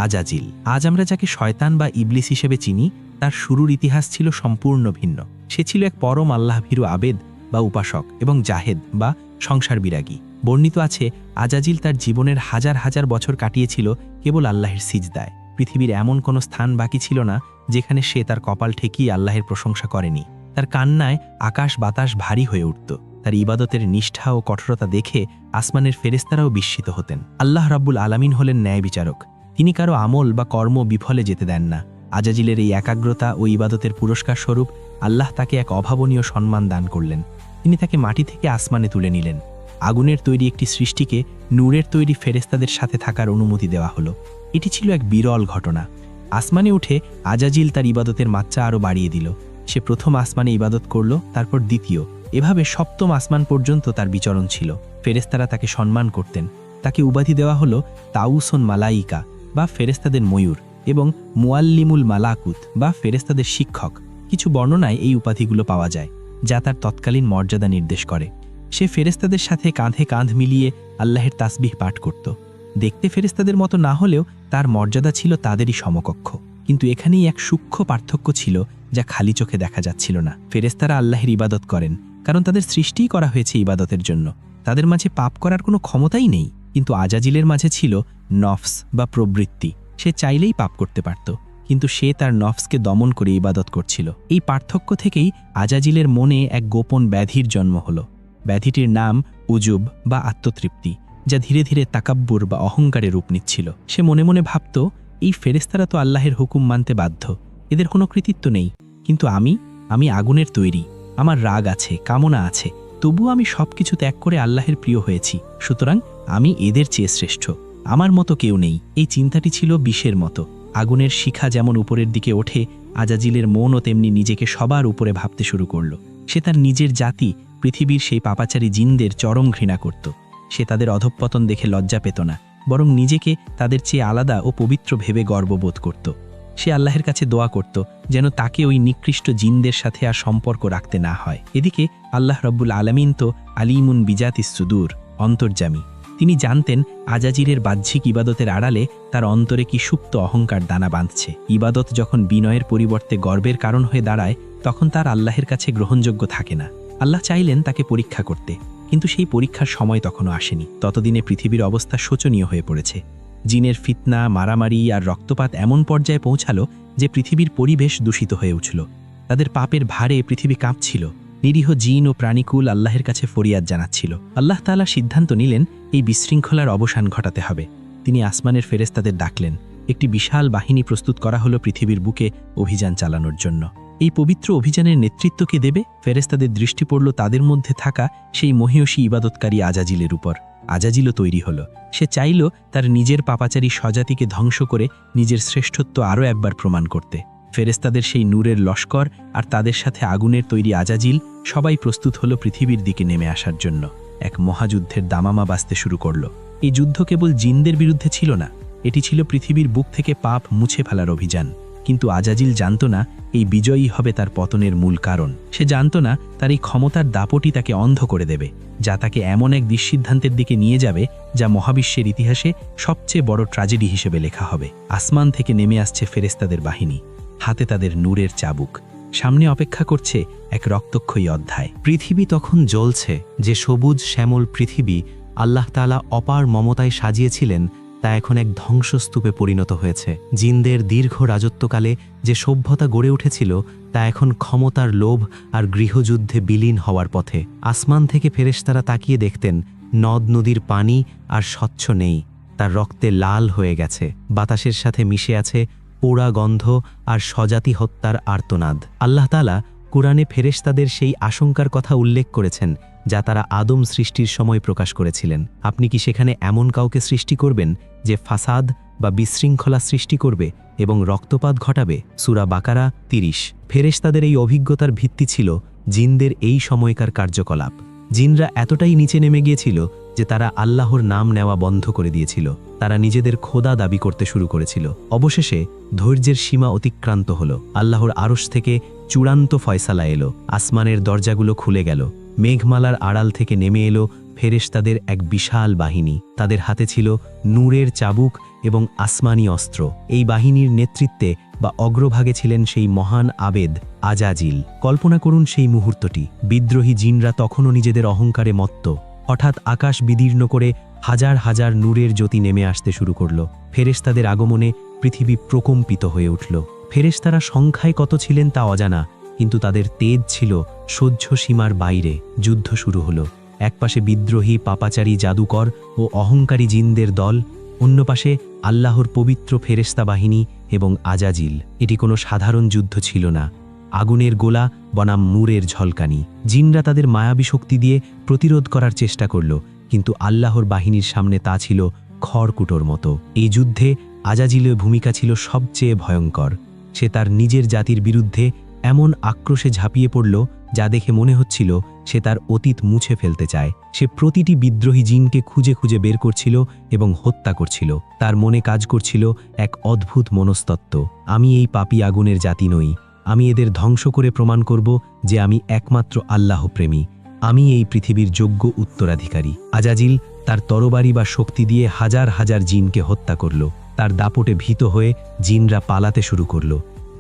আজাজিল। আজ আমরা যাকে শয়তান বা ইবলিস হিসেবে চিনি, তার শুরুর ইতিহাস ছিল সম্পূর্ণ ভিন্ন। সে ছিল এক পরম আল্লাহভীরু আবেদ বা উপাসক এবং জাহেদ বা সংসার বিরাগী। বর্ণিত আছে, আজাজিল তার জীবনের হাজার হাজার বছর কাটিয়েছিল কেবল আল্লাহের সিজদায়। পৃথিবীর এমন কোনো স্থান বাকি ছিল না যেখানে সে তার কপাল ঠেকিয়ে আল্লাহের প্রশংসা করেনি। তার কান্নায় আকাশ বাতাস ভারী হয়ে উঠত। তার ইবাদতের নিষ্ঠা ও কঠোরতা দেখে আসমানের ফেরেশতারাও বিস্মিত হতেন। আল্লাহ রাব্বুল আলামিন হলেন ন্যায় বিচারক। তিনি কারো আমল বা কর্ম বিফলে যেতে দেন না। আজাজিলের এই একাগ্রতা ও ইবাদতের পুরস্কার স্বরূপ আল্লাহ তাকে এক অভাবনীয় সম্মান দান করলেন। তিনি তাকে মাটি থেকে আসমানে তুলে নিলেন। আগুনের তৈরি একটি সৃষ্টিকে নূরের তৈরি ফেরেশতাদের সাথে থাকার অনুমতি দেওয়া হলো। এটি ছিল এক বিরল ঘটনা। আসমানে উঠে আজাজিল তার ইবাদতের মাত্রা আরও বাড়িয়ে দিল। সে প্রথম আসমানে ইবাদত করল, তারপর দ্বিতীয়, এভাবে সপ্তম আসমান পর্যন্ত তার বিচরণ ছিল। ফেরেশতারা তাকে সম্মান করতেন। তাকে উপাধি দেওয়া হলো তাউসন মালাইকা বা ফেরেশতাদের ময়ূর এবং মুআল্লিমুল মালাকুত বা ফেরেশতাদের শিক্ষক। কিছু বর্ণনায় এই উপাধিগুলো পাওয়া যায়, যা তার তৎকালীন মর্যাদা নির্দেশ করে। সে ফেরেশতাদের সাথে কাঁধে কাঁধ মিলিয়ে আল্লাহের তাসবিহ পাঠ করত। দেখতে ফেরেশতাদের মতো না হলেও তার মর্যাদা ছিল তাদেরই সমকক্ষ। কিন্তু এখানেই এক সূক্ষ্ম পার্থক্য ছিল, যা খালি চোখে দেখা যাচ্ছিল না। ফেরেশতারা আল্লাহের ইবাদত করেন কারণ তাদের সৃষ্টিই করা হয়েছে ইবাদতের জন্য। তাদের মাঝে পাপ করার কোনো ক্ষমতাই নেই। কিন্তু আজাজিলের মাঝে ছিল নফস বা প্রবৃত্তি। সে চাইলেই পাপ করতে পারত, কিন্তু সে তার নফসকে দমন করে ইবাদত করছিল। এই পার্থক্য থেকেই আজাজিলের মনে এক গোপন ব্যাধির জন্ম হলো। ব্যাধিটির নাম উজুব বা আত্মতৃপ্তি, যা ধীরে ধীরে তাকাব্বুর বা অহংকারে রূপ নিচ্ছিল। সে মনে মনে ভাবত, এই ফেরেশতারা তো আল্লাহের হুকুম মানতে বাধ্য, এদের কোনো কৃতিত্ব নেই। কিন্তু আমি আগুনের তৈরি, আমার রাগ আছে, কামনা আছে, তবুও আমি সবকিছু ত্যাগ করে আল্লাহের প্রিয় হয়েছি। সুতরাং আমি এদের চেয়ে শ্রেষ্ঠ, আমার মতো কেউ নেই। এই চিন্তাটি ছিল বিষের মতো। আগুনের শিখা যেমন উপরের দিকে ওঠে, আজাজিলের মনও তেমনি নিজেকে সবার উপরে ভাবতে শুরু করল। সে তার নিজের জাতি, পৃথিবীর সেই পাপাচারী জিনদের চরম ঘৃণা করত। সে তাদের অধঃপতন দেখে লজ্জা পেত না, বরং নিজেকে তাদের চেয়ে আলাদা ও পবিত্র ভেবে গর্ববোধ করত। সে আল্লাহের কাছে দোয়া করত যেন তাকে ওই নিকৃষ্ট জিনদের সাথে আর সম্পর্ক রাখতে না হয়। এদিকে আল্লাহ রাব্বুল আলামিন তো আলিমুন বিজাতিস সুদূর, অন্তর্যামী। তিনি জানতেন আজাজিরের বাহ্যিক ইবাদতের আড়ালে তার অন্তরে কি সুপ্ত অহংকার দানা বাঁধছে। ইবাদত যখন বিনয়ের পরিবর্তে গর্বের কারণ হয়ে দাঁড়ায়, তখন তার আল্লাহের কাছে গ্রহণযোগ্য থাকে না। আল্লাহ চাইলেন তাকে পরীক্ষা করতে, কিন্তু সেই পরীক্ষার সময় তখনও আসেনি। ততদিনে পৃথিবীর অবস্থা শোচনীয় হয়ে পড়েছে। জিনের ফিতনা, মারামারি আর রক্তপাত এমন পর্যায়ে পৌঁছালো যে পৃথিবীর পরিবেশ দূষিত হয়ে উঠল। তাদের পাপের ভারে পৃথিবী কাঁপছিল। নিরীহ জিন ও প্রাণীকুল আল্লাহের কাছে ফরিয়াদ জানাচ্ছিল। আল্লাহ তাআলা সিদ্ধান্ত নিলেন এই বিশৃঙ্খলার অবসান ঘটাতে হবে। তিনি আসমানের ফেরেশতাদের ডাকলেন। একটি বিশাল বাহিনী প্রস্তুত করা হলো পৃথিবীর বুকে অভিযান চালানোর জন্য। এই পবিত্র অভিযানের নেতৃত্ব কে দেবে? ফেরেশতাদের দৃষ্টি পড়ল তাদের মধ্যে থাকা সেই মহিয়সী ইবাদতকারী আজাজিলের উপর। আজাজিলও তৈরি হলো। সে চাইল তার নিজের পাপাচারী স্বজাতিকে ধ্বংস করে নিজের শ্রেষ্ঠত্ব আরও একবার প্রমাণ করতে। ফেরেশতাদের সেই নূরের লস্কর আর তাদের সাথে আগুনের তৈরি আজাজিল সবাই প্রস্তুত হলো পৃথিবীর দিকে নেমে আসার জন্য। এক মহাযুদ্ধের দামামা বাজতে শুরু করলো। এই যুদ্ধ কেবল জিনদের বিরুদ্ধে ছিল না, এটি ছিল পৃথিবীর বুক থেকে পাপ মুছে ফেলার অভিযান। কিন্তু আজাজিল জানত না এই বিজয়ী হবে তার পতনের মূল কারণ। সে জানত না তার এই ক্ষমতার দাপটই তাকে অন্ধ করে দেবে, যা তাকে এমন এক দুঃসিদ্ধান্তের দিকে নিয়ে যাবে যা মহাবিশ্বের ইতিহাসে সবচেয়ে বড় ট্র্যাজেডি হিসেবে লেখা হবে। আসমান থেকে নেমে আসছে ফেরেশতাদের বাহিনী, হাতে তাদের নূরের চাবুক। সামনে অপেক্ষা করছে এক রক্তক্ষয়ী অধ্যায়। পৃথিবী তখন জ্বলছে। যে সবুজ শ্যামল পৃথিবী আল্লাহ তাআলা অপার মমতায় সাজিয়েছিলেন, তা এখন এক ধ্বংসস্তূপে পরিণত হয়েছে। জিনদের দীর্ঘ রাজত্বকালে যে সভ্যতা গড়ে উঠেছিল তা এখন ক্ষমতার লোভ আর গৃহযুদ্ধে বিলীন হওয়ার পথে। আসমান থেকে ফেরেশতারা তাকিয়ে দেখতেন নদ নদীর পানি আর স্বচ্ছ নেই, তার রক্তে লাল হয়ে গেছে, বাতাসের সাথে মিশে আছে পোড়া গন্ধ আর স্বজাতি হত্যার আর্তনাদ। আল্লাহ তাআলা কুরআনে ফেরেশতাদের সেই আশঙ্কার কথা উল্লেখ করেছেন যা তারা আদম সৃষ্টির সময় প্রকাশ করেছিলেন। আপনি কি সেখানে এমন কাউকে সৃষ্টি করবেন যে ফাসাদ বা বিশৃঙ্খলা সৃষ্টি করবে এবং রক্তপাত ঘটাবে? সূরা বাকারা ৩০। ফেরেশতাদের এই অভিজ্ঞতার ভিত্তি ছিল জিনদের এই সময়কার কার্যকলাপ। জিনরা এতটাই নিচে নেমে গিয়েছিল যে তারা আল্লাহর নাম নেওয়া বন্ধ করে দিয়েছিল। তারা নিজেদের খোদা দাবি করতে শুরু করেছিল। অবশেষে ধৈর্যের সীমা অতিক্রান্ত হল। আল্লাহর আরশ থেকে চূড়ান্ত ফয়সালা এলো। আসমানের দরজাগুলো খুলে গেল। মেঘমালার আড়াল থেকে নেমে এলো ফেরেশতাদের এক বিশাল বাহিনী। তাদের হাতে ছিল নূরের চাবুক এবং আসমানি অস্ত্র। এই বাহিনীর নেতৃত্বে বা অগ্রভাগে ছিলেন সেই মহান আবেদ আজাজিল। কল্পনা করুন সেই মুহূর্তটি। বিদ্রোহী জিনরা তখনও নিজেদের অহংকারে মত্ত। হঠাৎ আকাশ বিদীর্ণ করে হাজার হাজার নূরের জ্যোতি নেমে আসতে শুরু করল। ফেরেশতাদের আগমনে পৃথিবী প্রকম্পিত হয়ে উঠল। ফেরেশতারা সংখ্যায় কত ছিলেন তা অজানা, কিন্তু তাদের তেজ ছিল সহ্য সীমার বাইরে। যুদ্ধ শুরু হলো। একপাশে বিদ্রোহী পাপাচারী জাদুকর ও অহংকারী জিনদের দল, অন্য পাশে আল্লাহর পবিত্র ফেরেশতা বাহিনী এবং আজাজিল। এটি কোনো সাধারণ যুদ্ধ ছিল না, আগুনের গোলা বনাম নূরের ঝলকানি। জিনরা তাদের মায়াবী শক্তি দিয়ে প্রতিরোধ করার চেষ্টা করল, কিন্তু আল্লাহর বাহিনীর সামনে তা ছিল খড়কুটোর মতো। এই যুদ্ধে আজাজিলের ভূমিকা ছিল সবচেয়ে ভয়ঙ্কর। সে তার নিজের জাতির বিরুদ্ধে এমন আক্রোশে ঝাঁপিয়ে পড়ল যা দেখে মনে হচ্ছিল সে তার অতীত মুছে ফেলতে চায়। সে প্রতিটি বিদ্রোহী জিনকে খুঁজে খুঁজে বের করছিল এবং হত্যা করছিল। তার মনে কাজ করছিল এক অদ্ভুত মনস্তত্ত্ব, আমি এই পাপী আগুনের জাতি নই, আমি এদের ধ্বংস করে প্রমাণ করব যে আমি একমাত্র আল্লাহ প্রেমী, আমি এই পৃথিবীর যোগ্য উত্তরাধিকারী। আজাজিল তার তরবারি বা শক্তি দিয়ে হাজার হাজার জিনকে হত্যা করল। তার দাপটে ভীত হয়ে জিনরা পালাতে শুরু করল।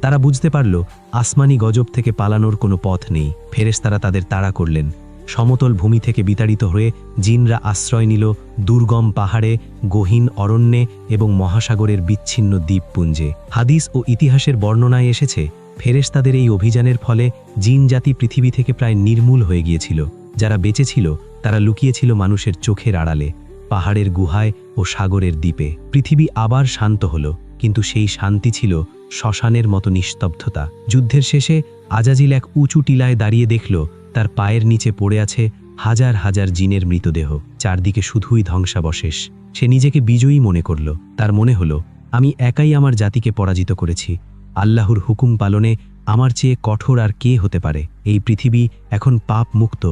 তারা বুঝতে পারল আসমানি গজব থেকে পালানোর কোনো পথ নেই। ফেরেশতারা তাদের তাড়া করলেন। সমতল ভূমি থেকে বিতাড়িত হয়ে জিনরা আশ্রয় নিল দুর্গম পাহাড়ে, গহীন অরণ্যে এবং মহাসাগরের বিচ্ছিন্ন দ্বীপপুঞ্জে। হাদিস ও ইতিহাসের বর্ণনায় এসেছে ফেরেশতাদের এই অভিযানের ফলে জিন জাতি পৃথিবী থেকে প্রায় নির্মূল হয়ে গিয়েছিল। যারা বেঁচে ছিল তারা লুকিয়েছিল মানুষের চোখের আড়ালে, পাহাড়ের গুহায় ও সাগরের দ্বীপে। পৃথিবী আবার শান্ত হল, কিন্তু সেই শান্তি ছিল শ্মশানের মতো নিস্তব্ধতা। যুদ্ধের শেষে আজাজিল এক উঁচু টিলায় দাঁড়িয়ে দেখল তার পায়ের নিচে পড়ে আছে হাজার হাজার জিনের মৃতদেহ। চারদিকে শুধুই ধ্বংসাবশেষ। সে নিজেকে বিজয়ী মনে করল। তার মনে হলো, আমি একাই আমার জাতিকে পরাজিত করেছি। আল্লাহর হুকুম পালনে আমার চেয়ে কঠোর আর কে হতে পারে? এই পৃথিবী এখন পাপ মুক্ত,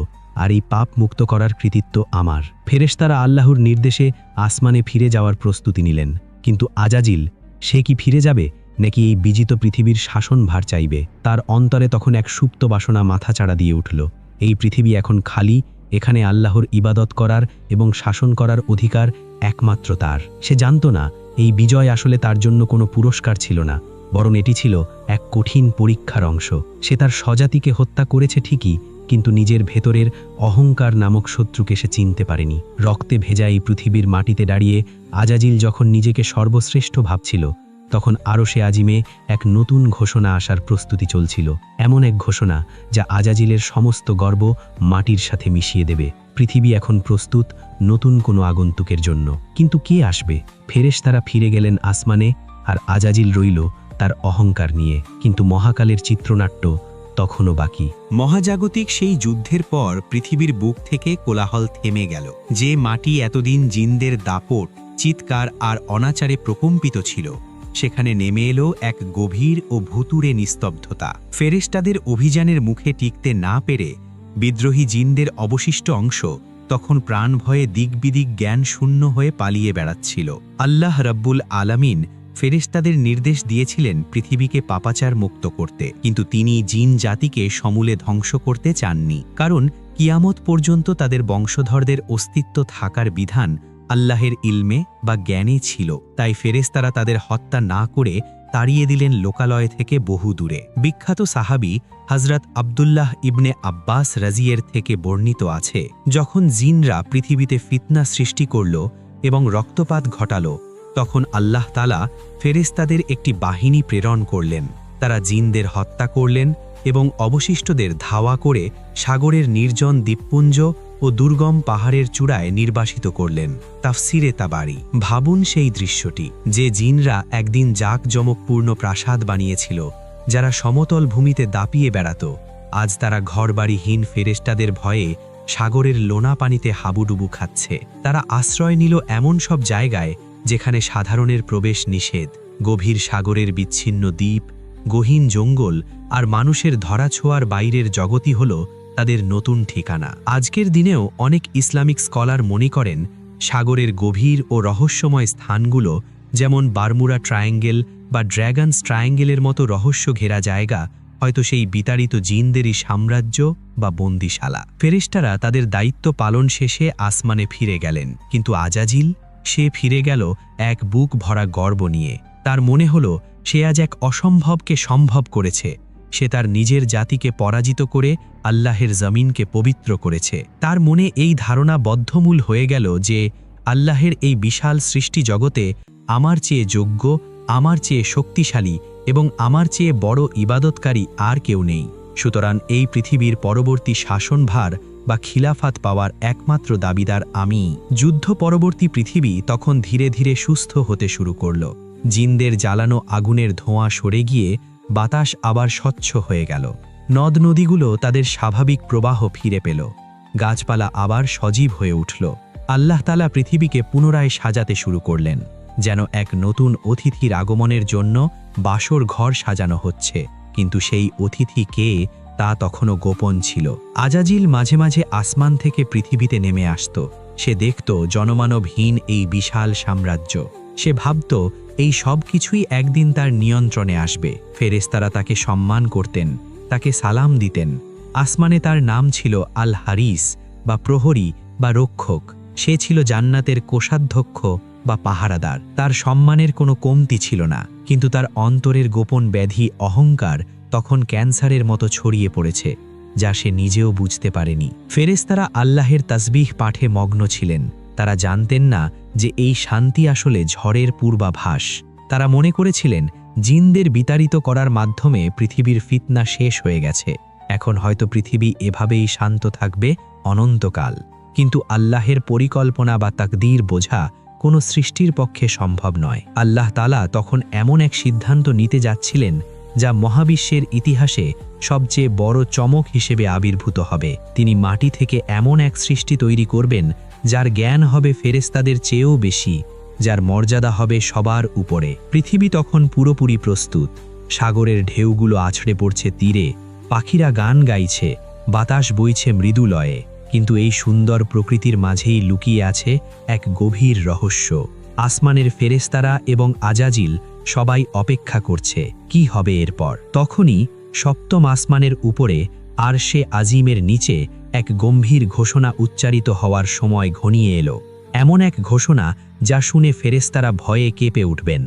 আর এই পাপ মুক্ত করার কৃতিত্ব আমার। ফেরেশতারা আল্লাহর নির্দেশে আসমানে ফিরে যাওয়ার প্রস্তুতি নিলেন। কিন্তু আজাজিল, সে কি ফিরে যাবে নাকি এই বিজিত পৃথিবীর শাসনভার চাইবে? তার অন্তরে তখন এক সুপ্ত বাসনা মাথাচাড়া দিয়ে উঠল। এই পৃথিবী এখন খালি, এখানে আল্লাহর ইবাদত করার এবং শাসন করার অধিকার একমাত্র তার। সে জানত না এই বিজয় আসলে তার জন্য কোনো পুরস্কার ছিল না, বরং এটি ছিল এক কঠিন পরীক্ষার অংশ। সে তার স্বজাতিকে হত্যা করেছে ঠিকই, কিন্তু নিজের ভেতরের অহংকার নামক শত্রুকে সে চিনতে পারেনি। রক্তে ভেজা এই পৃথিবীর মাটিতে দাঁড়িয়ে আজাজিল যখন নিজেকে সর্বশ্রেষ্ঠ ভাবছিল, তখন আরশে আজিমে এক নতুন ঘোষণা আসার প্রস্তুতি চলছিল। এমন এক ঘোষণা যা আজাজিলের সমস্ত গর্ব মাটির সাথে মিশিয়ে দেবে। পৃথিবী এখন প্রস্তুত নতুন কোনো আগন্তুকের জন্য। কিন্তু কে আসবে? ফেরেশতারা ফিরে গেলেন আসমানে, আর আজাজিল রইল তার অহংকার নিয়ে। কিন্তু মহাকালের চিত্রনাট্য তখনও বাকি। মহাজাগতিক সেই যুদ্ধের পর পৃথিবীর বুক থেকে কোলাহল থেমে গেল। যে মাটি এতদিন জিনদের দাপট, চিৎকার আর অনাচারে প্রকম্পিত ছিল, সেখানে নেমে এলো এক গভীর ও ভুতুড়ে নিস্তব্ধতা। ফেরেশতাদের অভিযানের মুখে টিকতে না পেরে বিদ্রোহী জিনদের অবশিষ্ট অংশ তখন প্রাণ ভয়ে দিকবিদিক জ্ঞান শূন্য হয়ে পালিয়ে বেড়াচ্ছিল। আল্লাহ রাব্বুল আলামিন ফেরেশতাদের নির্দেশ দিয়েছিলেন পৃথিবীকে পাপাচার মুক্ত করতে, কিন্তু তিনি জিন জাতিকে সমূলে ধ্বংস করতে চাননি। কারণ কিয়ামত পর্যন্ত তাদের বংশধরদের অস্তিত্ব থাকার বিধান আল্লাহের ইলমে বা জ্ঞানে ছিল। তাই ফেরেশতারা তাদের হত্যা না করে তাড়িয়ে দিলেন লোকালয় থেকে বহু দূরে। বিখ্যাত সাহাবী হযরত আব্দুল্লাহ ইবনে আব্বাস রাজিয়ের থেকে বর্ণিত আছে, যখন জিনরা পৃথিবীতে ফিতনা সৃষ্টি করল এবং রক্তপাত ঘটাল, তখন আল্লাহ তাআলা ফেরেশতাদের একটি বাহিনী প্রেরণ করলেন। তারা জিনদের হত্যা করলেন এবং অবশিষ্টদের ধাওয়া করে সাগরের নির্জন দ্বীপপুঞ্জ ও দুর্গম পাহাড়ের চূড়ায় নির্বাসিত করলেন। তাফসিরে তাবারি। ভাবুন সেই দৃশ্যটি, যে জিনরা একদিন জাঁকজমকপূর্ণ প্রাসাদ বানিয়েছিল, যারা সমতল ভূমিতে দাপিয়ে বেড়াত, আজ তারা ঘরবাড়িহীন ফেরেশতাদের ভয়ে সাগরের লোনা পানিতে হাবুডুবু খাচ্ছে। তারা আশ্রয় নিল এমন সব জায়গায় যেখানে সাধারণের প্রবেশ নিষেধ। গভীর সাগরের বিচ্ছিন্ন দ্বীপ, গহীন জঙ্গল আর মানুষের ধরাছোঁয়ার বাইরের জগতই হল তাদের নতুন ঠিকানা। আজকের দিনেও অনেক ইসলামিক স্কলার মনে করেন সাগরের গভীর ও রহস্যময় স্থানগুলো, যেমন বারমুডা ট্রায়াঙ্গেল বা ড্র্যাগনস ট্রায়াঙ্গেলের মতো রহস্য ঘেরা জায়গা, হয়তো সেই বিতাড়িত জিনদেরই সাম্রাজ্য বা বন্দিশালা। ফেরেশতারা তাদের দায়িত্ব পালন শেষে আসমানে ফিরে গেলেন, কিন্তু আজাজিল, সে ফিরে গেল এক বুক ভরা গর্ব নিয়ে। তার মনে হল সে আজ এক অসম্ভবকে সম্ভব করেছে। সে তার নিজের জাতিকে পরাজিত করে আল্লাহের জমিনকে পবিত্র করেছে। তার মনে এই ধারণা বদ্ধমূল হয়ে গেল যে আল্লাহের এই বিশাল সৃষ্টি জগতে আমার চেয়ে যোগ্য, আমার চেয়ে শক্তিশালী এবং আমার চেয়ে বড় ইবাদতকারী আর কেউ নেই। সুতরাং এই পৃথিবীর পরবর্তী শাসনভার বা খিলাফাত পাওয়ার একমাত্র দাবিদার আমি। যুদ্ধ পরবর্তী পৃথিবী তখন ধীরে ধীরে সুস্থ হতে শুরু করল। জিনদের জ্বালানো আগুনের ধোঁয়া সরে গিয়ে বাতাস আবার স্বচ্ছ হয়ে গেল। নদ নদীগুলো তাদের স্বাভাবিক প্রবাহ ফিরে পেল। গাছপালা আবার সজীব হয়ে উঠল। আল্লাহ তাআলা পৃথিবীকে পুনরায় সাজাতে শুরু করলেন, যেন এক নতুন অতিথির আগমনের জন্য বাসর ঘর সাজানো হচ্ছে। কিন্তু সেই অতিথি কে, তা তখনও গোপন ছিল। আজাজিল মাঝে মাঝে আসমান থেকে পৃথিবীতে নেমে আসত। সে দেখত জনমানবহীন এই বিশাল সাম্রাজ্য। সে ভাবত এই সব কিছুই একদিন তার নিয়ন্ত্রণে আসবে। ফেরেশতারা তাকে সম্মান করতেন, তাকে সালাম দিতেন। আসমানে তার নাম ছিল আল হারিস বা প্রহরী বা রক্ষক। সে ছিল জান্নাতের কোষাধ্যক্ষ বা পাহারাদার। তার সম্মানের কোনো কমতি ছিল না, কিন্তু তার অন্তরের গোপন ব্যাধি অহংকার তখন ক্যান্সারের মতো ছড়িয়ে পড়েছে, যা সে নিজেও বুঝতে পারেনি। ফেরেশতারা আল্লাহের তাসবিহ পাঠে মগ্ন ছিলেন। তারা জানতেন না যে এই শান্তি আসলে ঝড়ের পূর্বাভাস। তারা মনে করেছিলেন জিনদের বিতাড়িত করার মাধ্যমে পৃথিবীর ফিতনা শেষ হয়ে গেছে। এখন হয়তো পৃথিবী এভাবেই শান্ত থাকবে অনন্তকাল। কিন্তু আল্লাহের পরিকল্পনা বা তাকদীর বোঝা কোনো সৃষ্টির পক্ষে সম্ভব নয়। আল্লাহ তাআলা তখন এমন এক সিদ্ধান্ত নিতে যাচ্ছিলেন যা মহাবিশ্বের ইতিহাসে সবচেয়ে বড় চমক হিসেবে আবির্ভূত হবে। তিনি মাটি থেকে এমন এক সৃষ্টি তৈরি করবেন যার জ্ঞান হবে ফেরেশতাদের চেয়েও বেশি, যার মর্যাদা হবে সবার উপরে। পৃথিবী তখন পুরোপুরি প্রস্তুত। সাগরের ঢেউগুলো আছড়ে পড়ছে তীরে, পাখিরা গান গাইছে, বাতাস বইছে মৃদু লয়ে। কিন্তু এই সুন্দর প্রকৃতির মাঝেই লুকিয়ে আছে এক গভীর রহস্য। আসমানের ফেরেশতারা এবং আজাজিল সবাই অপেক্ষা করছে কি হবে এরপর। তখনই সপ্তম আসমানের উপরে আরশে আজিমের নিচে এক গম্ভীর ঘোষণা উচ্চারিত হওয়ার সময় ঘনিয়ে এলো। এমন এক ঘোষণা যা শুনে ফেরেশতারা ভয়ে কেঁপে উঠবেন,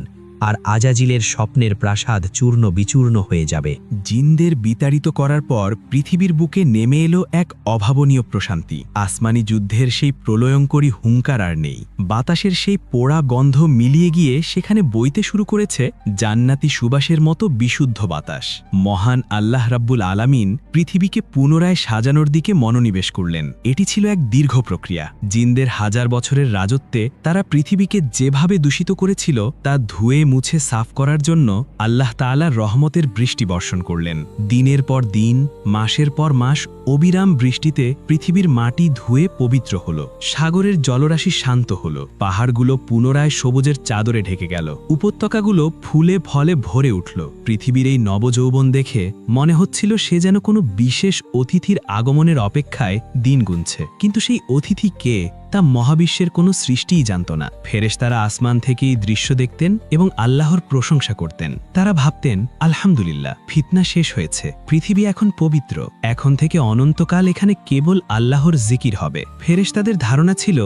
আর আজাজিলের স্বপ্নের প্রাসাদ চূর্ণ বিচূর্ণ হয়ে যাবে। জিনদের বিতাড়িত করার পর পৃথিবীর বুকে নেমে এলো এক অভাবনীয় প্রশান্তি। আসমানি যুদ্ধের সেই প্রলয়ঙ্করী হুঙ্কার আর নেই। বাতাসের সেই পোড়া গন্ধ মিলিয়ে গিয়ে সেখানে বইতে শুরু করেছে জান্নাতি সুবাসের মতো বিশুদ্ধ বাতাস। মহান আল্লাহ রাব্বুল আলামিন পৃথিবীকে পুনরায় সাজানোর দিকে মনোনিবেশ করলেন। এটি ছিল এক দীর্ঘ প্রক্রিয়া। জিনদের হাজার বছরের রাজত্বে তারা পৃথিবীকে যেভাবে দূষিত করেছিল তা ধুয়ে মুছে সাফ করার জন্য আল্লাহ তাআলা রহমতের বৃষ্টি বর্ষণ করলেন। দিনের পর দিন, মাসের পর মাস অবিরাম বৃষ্টিতে পৃথিবীর মাটি ধুয়ে পবিত্র হলো। সাগরের জলরাশি শান্ত হলো। পাহাড়গুলো পুনরায় সবুজের চাদরে ঢেকে গেল। উপত্যকাগুলো ফুলে ফলে ভরে উঠল। পৃথিবীর এই নবযৌবন দেখে মনে হচ্ছিল সে যেন কোনো বিশেষ অতিথির আগমনের অপেক্ষায় দিন গুনছে। কিন্তু সেই অতিথি কে, তা মহাবিশ্বের কোনো সৃষ্টিই জানত না। ফেরেশতারা আসমান থেকেই দৃশ্য দেখতেন এবং আল্লাহর প্রশংসা করতেন। তারা ভাবতেন, আলহামদুলিল্লাহ, ফিতনা শেষ হয়েছে, পৃথিবী এখন পবিত্র। এখন থেকে অনন্তকাল এখানে কেবল আল্লাহর জিকির হবে। ফেরেশতাদের ধারণা ছিল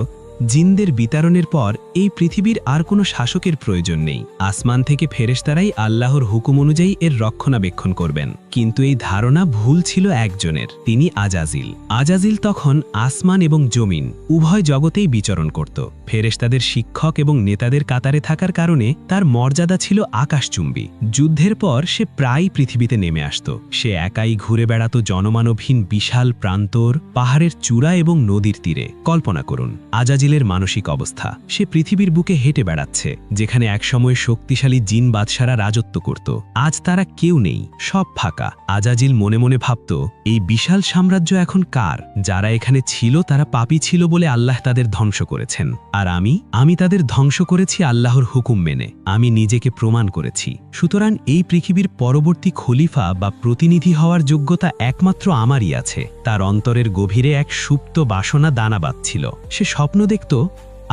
জিনদের বিতাড়নের পর এই পৃথিবীর আর কোনো শাসকের প্রয়োজন নেই। আসমান থেকে ফেরেশতারাই আল্লাহর হুকুম অনুযায়ী এর রক্ষণাবেক্ষণ করবেন। কিন্তু এই ধারণা ভুল ছিল একজনের, তিনি আজাজিল। আজাজিল তখন আসমান এবং জমিন উভয় জগতেই বিচরণ করত। ফেরেশতাদের শিক্ষক এবং নেতাদের কাতারে থাকার কারণে তার মর্যাদা ছিল আকাশচুম্বী। যুদ্ধের পর সে প্রায় পৃথিবীতে নেমে আসত। সে একাই ঘুরে বেড়াত জনমানবহীন বিশাল প্রান্তর, পাহাড়ের চূড়া এবং নদীর তীরে। কল্পনা করুন আজাজিলের মানসিক অবস্থা। সে পৃথিবীর বুকে হেঁটে বেড়াচ্ছে, যেখানে একসময় শক্তিশালী জিন বাদশারা রাজত্ব করত। আজ তারা কেউ নেই, সব ফাঁকা। আজাজিল মনে মনে ভাবত, এই বিশাল সাম্রাজ্য এখন কার? যারা এখানে ছিল তারা পাপী ছিল বলে আল্লাহ তাদের ধ্বংস করেছেন, আর আমি তাদের ধ্বংস করেছি আল্লাহর হুকুম মেনে। আমি নিজেকে প্রমাণ করেছি। সুতরাং এই পৃথিবীর পরবর্তী খলিফা বা প্রতিনিধি হওয়ার যোগ্যতা একমাত্র আমারই আছে। তার অন্তরের গভীরে এক সুপ্ত বাসনা দানা বাঁধছিল। সে স্বপ্ন দেখত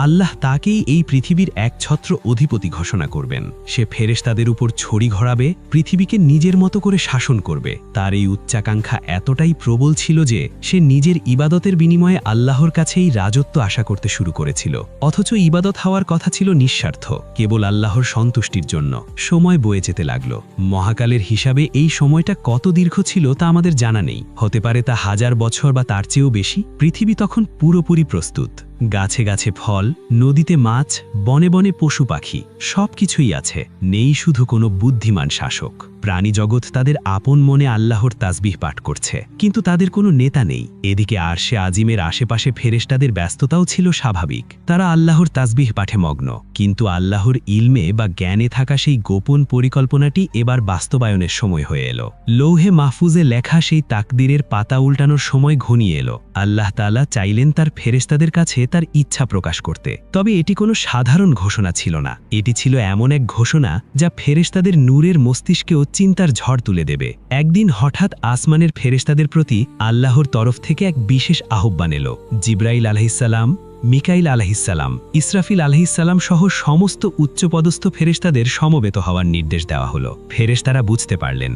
আল্লাহ তাকেই এই পৃথিবীর একছত্র অধিপতি ঘোষণা করবেন। সে ফেরেশতাদের উপর ছড়ি ঘোরাবে, পৃথিবীকে নিজের মতো করে শাসন করবে। তার এই উচ্চাকাঙ্ক্ষা এতটাই প্রবল ছিল যে সে নিজের ইবাদতের বিনিময়ে আল্লাহর কাছেই রাজত্ব আশা করতে শুরু করেছিল। অথচ ইবাদত হওয়ার কথা ছিল নিঃস্বার্থ, কেবল আল্লাহর সন্তুষ্টির জন্য। সময় বয়ে যেতে লাগল। মহাকালের হিসাবে এই সময়টা কত দীর্ঘ ছিল তা আমাদের জানা নেই। হতে পারে তা 1000 বছর বা তার চেয়েও বেশি। পৃথিবী তখন পুরোপুরি প্রস্তুত। গাছে গাছে ফল, নদীতে মাছ, বনে বনে পশু পাখি, সবকিছুই আছে। নেই শুধু কোনো বুদ্ধিমান শাসক। প্রাণী জগৎ তাদের আপন মনে আল্লাহর তাসবিহ পাঠ করছে, কিন্তু তাদের কোনো নেতা নেই। এদিকে আরশে আজিমের আশেপাশে ফেরেশতাদের ব্যস্ততাও ছিল স্বাভাবিক। তারা আল্লাহর তাসবিহ পাঠে মগ্ন। কিন্তু আল্লাহর ইলমে বা জ্ঞানে থাকা সেই গোপন পরিকল্পনাটি এবার বাস্তবায়নের সময় হয়ে এলো। লৌহে মাহফুজে লেখা সেই তাকদিরের পাতা উল্টানোর সময় ঘনিয়ে এলো। আল্লাহ তাআলা চাইলেন তার ফেরেশতাদের কাছে তার ইচ্ছা প্রকাশ করতে। তবে এটি কোনো সাধারণ ঘোষণা ছিল না। এটি ছিল এমন এক ঘোষণা যা ফেরেশতাদের নূরের মস্তিষ্কেও চিন্তার ঝড় তুলে দেবে। একদিন হঠাৎ আসমানের ফেরেশতাদের প্রতি আল্লাহর তরফ থেকে এক বিশেষ আহ্বান এলো। জিব্রাইল আলাইহিসসালাম, মিকাইল আলাইহিসসালাম, ইসরাফিল আলাইহিসসালাম সহ সমস্ত উচ্চপদস্থ ফেরেশতাদের সমবেত হওয়ার নির্দেশ দেওয়া হলো। ফেরেশতারা বুঝতে পারলেন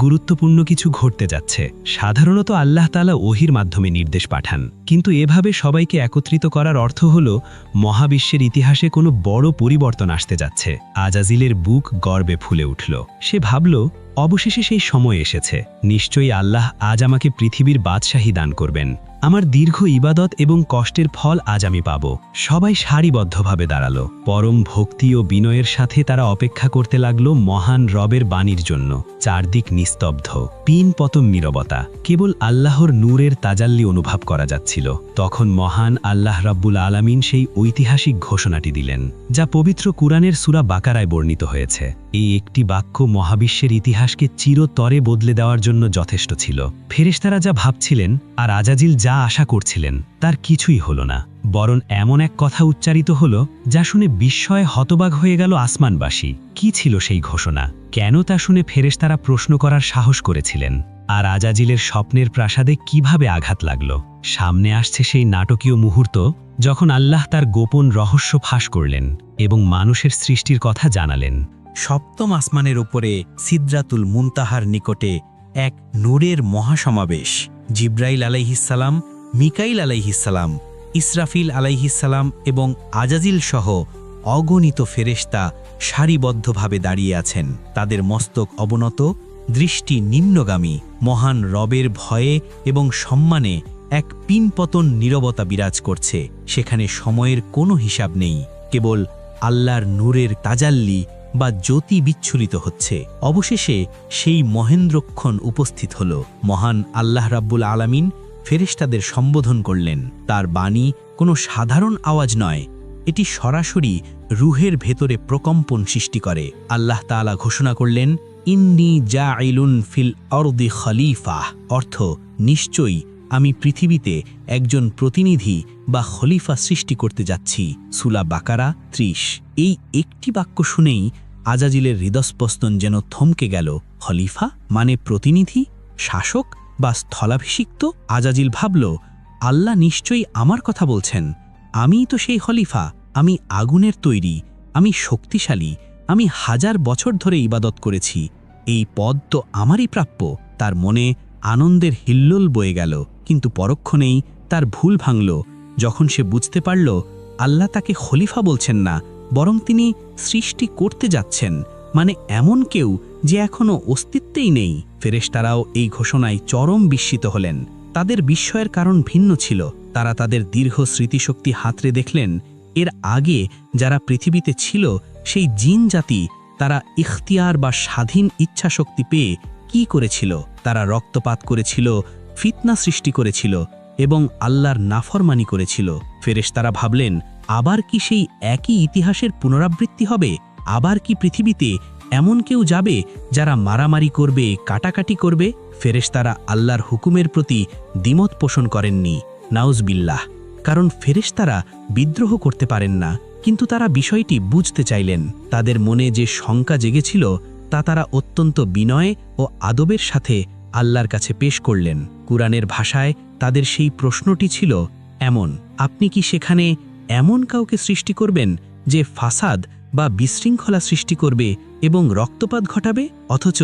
গুরুত্বপূর্ণ কিছু ঘটতে যাচ্ছে। সাধারণত আল্লাহ তাআলা ওহির মাধ্যমে নির্দেশ পাঠান, কিন্তু এভাবে সবাইকে একত্রিত করার অর্থ হল মহাবিশ্বের ইতিহাসে কোনো বড় পরিবর্তন আসতে যাচ্ছে। আজাজিলের বুক গর্বে ফুলে উঠল। সে ভাবল, অবশেষে সেই সময় এসেছে। নিশ্চয়ই আল্লাহ আজ আমাকে পৃথিবীর বাদশাহী দান করবেন। আমার দীর্ঘ ইবাদত এবং কষ্টের ফল আজ আমি পাব। সবাই সারিবদ্ধভাবে দাঁড়ালো। পরম ভক্তি ও বিনয়ের সাথে তারা অপেক্ষা করতে লাগলো মহান রবের বাণীর জন্য। চারদিক নিস্তব্ধ, পিনপতন নীরবতা। কেবল আল্লাহর নূরের তাজাল্লি অনুভব করা যাচ্ছিল। তখন মহান আল্লাহ রাব্বুল আলামিন সেই ঐতিহাসিক ঘোষণাটি দিলেন, যা পবিত্র কুরআনের সূরা বাকারায় বর্ণিত হয়েছে। এই একটি বাক্য মহাবিশ্বের ইতিহাসকে চিরতরে বদলে দেওয়ার জন্য যথেষ্ট ছিল। ফেরেশতারা যা ভাবছিলেন আর আজাজিল যা আশা করছিলেন তার কিছুই হলো না। বরং এমন এক কথা উচ্চারিত হলো যা শুনে বিস্ময়ে হতবাক হয়ে গেল আসমানবাসী। কি ছিল সেই ঘোষণা? কেন তা শুনে ফেরেশতারা প্রশ্ন করার সাহস করেছিলেন? আর আজাজিলের স্বপ্নের প্রাসাদে কিভাবে আঘাত লাগল? সামনে আসছে সেই নাটকীয় মুহূর্ত যখন আল্লাহ তার গোপন রহস্য ফাঁস করলেন এবং মানুষের সৃষ্টির কথা জানালেন। সপ্তম আসমানের উপরে সিদরাতুল মুনতাহার নিকটে এক নূরের মহাসমাবেশ। জিব্রাইল আলাইহিসসালাম, মিকাইল আলাইহিসসালাম, ইসরাফিল আলাইহিসসালাম এবং আজাজিল সহ অগণিত ফেরেশতা সারিবদ্ধভাবে দাঁড়িয়ে আছেন। তাদের মস্তক অবনত, দৃষ্টি নিম্নগামী। মহান রবের ভয়ে এবং সম্মানে এক পিনপতন নীরবতা বিরাজ করছে। সেখানে সময়ের কোনো হিসাব নেই, কেবল আল্লাহর নূরের তাজাল্লি বা জ্যোতি বিচ্ছুরিত হচ্ছে। অবশেষে সেই মহেন্দ্রক্ষণ উপস্থিত হল। মহান আল্লাহ রাব্বুল আলামিন ফেরেশতাদের সম্বোধন করলেন। তার বাণী কোনো সাধারণ আওয়াজ নয়, এটি সরাসরি রুহের ভেতরে প্রকম্পন সৃষ্টি করে। আল্লাহ তাআলা ঘোষণা করলেন, ইন্নী জাইলুন ফিল আরদি খলিফা, অর্থ নিশ্চয়ই আমি পৃথিবীতে একজন প্রতিনিধি বা খলিফা সৃষ্টি করতে যাচ্ছি। সূরা বাকারা 30। এই একটি বাক্য শুনেই আজাজিলের হৃদস্পন্দন যেন থমকে গেল। খলিফা মানে প্রতিনিধি, শাসক বা স্থলাভিষিক্ত? আজাজিল ভাবল, আল্লাহ নিশ্চয়ই আমার কথা বলছেন। আমিই তো সেই খলিফা। আমি আগুনের তৈরি, আমি শক্তিশালী, আমি 1000 বছর ধরে ইবাদত করেছি। এই পদ তো আমারই প্রাপ্য। তার মনে আনন্দের হিল্লোল বয়ে গেল, কিন্তু পরক্ষণেই তার ভুল ভাঙল যখন সে বুঝতে পারল আল্লাহ তাকে খলিফা বলছেন না, বরং তিনি সৃষ্টি করতে যাচ্ছেন। মানে এমন কেউ যে এখনো অস্তিত্বেই নেই। ফেরেশতারাও এই ঘোষণায় চরম বিস্মিত হলেন। তাদের বিস্ময়ের কারণ ভিন্ন ছিল। তারা তাদের দীর্ঘ স্মৃতিশক্তি হাতড়ে দেখলেন এর আগে যারা পৃথিবীতে ছিল সেই জিন জাতি, তারা ইখতিয়ার বা স্বাধীন ইচ্ছাশক্তি পেয়ে কি করেছিল? তারা রক্তপাত করেছিল, ফিতনা সৃষ্টি করেছিল এবং আল্লাহর নাফরমানি করেছিল। ফেরেশতারা ভাবলেন, আবার কি সেই একই ইতিহাসের পুনরাবৃত্তি হবে? আবার কি পৃথিবীতে এমন কেউ যাবে যারা মারামারি করবে, কাটাকাটি করবে? ফেরেশতারা আল্লাহর হুকুমের প্রতি দ্বিমত পোষণ করেননি, নাউজবিল্লাহ। কারণ ফেরেশতারা বিদ্রোহ করতে পারেন না, কিন্তু তারা বিষয়টি বুঝতে চাইলেন। তাদের মনে যে শঙ্কা জেগেছিল তা তারা অত্যন্ত বিনয় ও আদবের সাথে আল্লাহর কাছে পেশ করলেন। কুরআনের ভাষায় তাদের সেই প্রশ্নটি ছিল এমন, আপনি কি সেখানে এমন কাউকে সৃষ্টি করবেন যে ফাসাদ বা বিশৃঙ্খলা সৃষ্টি করবে এবং রক্তপাত ঘটাবে? অথচ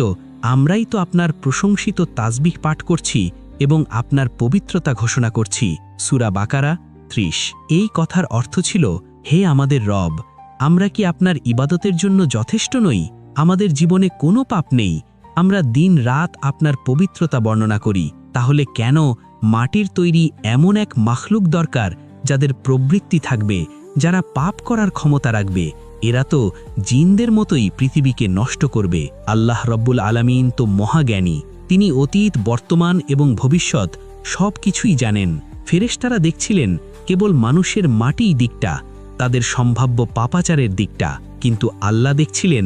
আমরাই তো আপনার প্রশংসিত তাসবিহ পাঠ করছি এবং আপনার পবিত্রতা ঘোষণা করছি। সূরা বাকারা ৩০। এই কথার অর্থ ছিল, হে আমাদের রব, আমরা কি আপনার ইবাদতের জন্য যথেষ্ট নই? আমাদের জীবনে কোনো পাপ নেই, আমরা দিন রাত আপনার পবিত্রতা বর্ণনা করি। তাহলে কেন মাটির তৈরি এমন এক মাখলুক দরকার যাদের প্রবৃত্তি থাকবে, যারা পাপ করার ক্ষমতা রাখবে? এরা তো জিনদের মতোই পৃথিবীকে নষ্ট করবে। আল্লাহ রব্বুল আলামিন তো মহাজ্ঞানী, তিনি অতীত, বর্তমান এবং ভবিষ্যৎ সব কিছুই জানেন। ফেরেশতারা দেখছিলেন কেবল মানুষের মাটির দিকটা, তাদের সম্ভাব্য পাপাচারের দিকটা, কিন্তু আল্লাহ দেখছিলেন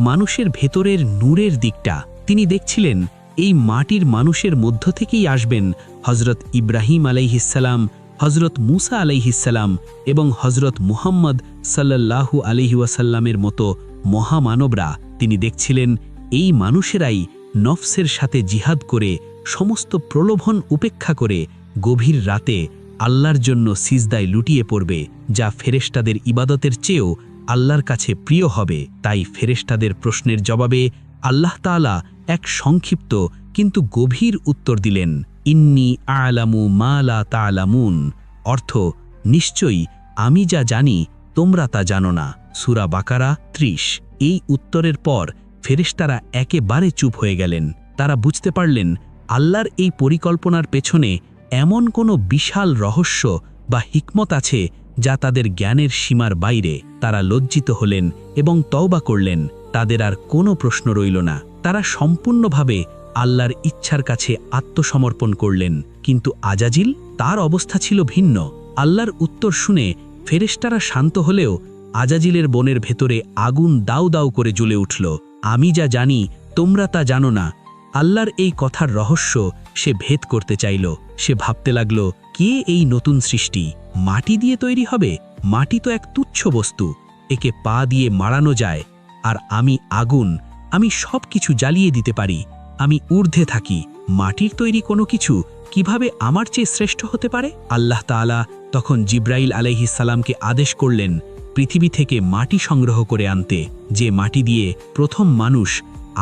মানুষের ভেতরের নূরের দিকটা। তিনি দেখছিলেন এই মাটির মানুষের মধ্য থেকেই আসবেন হজরত ইব্রাহিম আলাইহিসসালাম, হজরত মুসা আলাইহিসসালাম এবং হজরত মুহাম্মদ সাল্লাল্লাহু আলাইহি ওয়াসাল্লামের মতো মহামানবরা। তিনি দেখছিলেন এই মানুষেরাই নফসের সাথে জিহাদ করে, সমস্ত প্রলোভন উপেক্ষা করে গভীর রাতে আল্লাহর জন্য সিজদায় লুটিয়ে পড়বে, যা ফেরেশতাদের ইবাদতের চেয়েও আল্লাহর কাছে প্রিয় হবে। তাই ফেরেশতাদের প্রশ্নের জবাবে আল্লাহ তাআলা এক সংক্ষিপ্ত কিন্তু গভীর উত্তর দিলেন, ইন্নী আ'লামু মা লা তা'লামুন, অর্থ নিশ্চয়ই আমি যা জানি তোমরা তা জানো না। সূরা বাকারা ৩০। এই উত্তরের পর ফেরেশতারা একেবারে চুপ হয়ে গেলেন। তারা বুঝতে পারলেন আল্লাহর এই পরিকল্পনার পেছনে এমন কোনো বিশাল রহস্য বা হিকমত আছে যা তাদের জ্ঞানের সীমার বাইরে। তারা লজ্জিত হলেন এবং তওবা করলেন। তাদের আর কোনো প্রশ্ন রইল না। তারা সম্পূর্ণভাবে আল্লাহর ইচ্ছার কাছে আত্মসমর্পণ করলেন। কিন্তু আজাজিল, তার অবস্থা ছিল ভিন্ন। আল্লাহর উত্তর শুনে ফেরেশতারা শান্ত হলেও আজাজিলের বনের ভেতরে আগুন দাউ দাউ করে জ্বলে উঠল। আমি যা জানি তোমরা তা জানো না। আল্লাহর এই কথার রহস্য সে ভেদ করতে চাইল। সে ভাবতে লাগল, কে এই নতুন সৃষ্টি? মাটি দিয়ে তৈরি হবে? মাটি তো এক তুচ্ছ বস্তু, একে পা দিয়ে মারানো যায়। আর আমি আগুন, আমি সব কিছু জ্বালিয়ে দিতে পারি, আমি ঊর্ধ্বে থাকি। মাটির তৈরি কোনো কিছু কিভাবে আমার চেয়ে শ্রেষ্ঠ হতে পারে? আল্লাহ তাআলা তখন জিব্রাইল আলাইহিস সালামকে আদেশ করলেন পৃথিবী থেকে মাটি সংগ্রহ করে আনতে, যে মাটি দিয়ে প্রথম মানুষ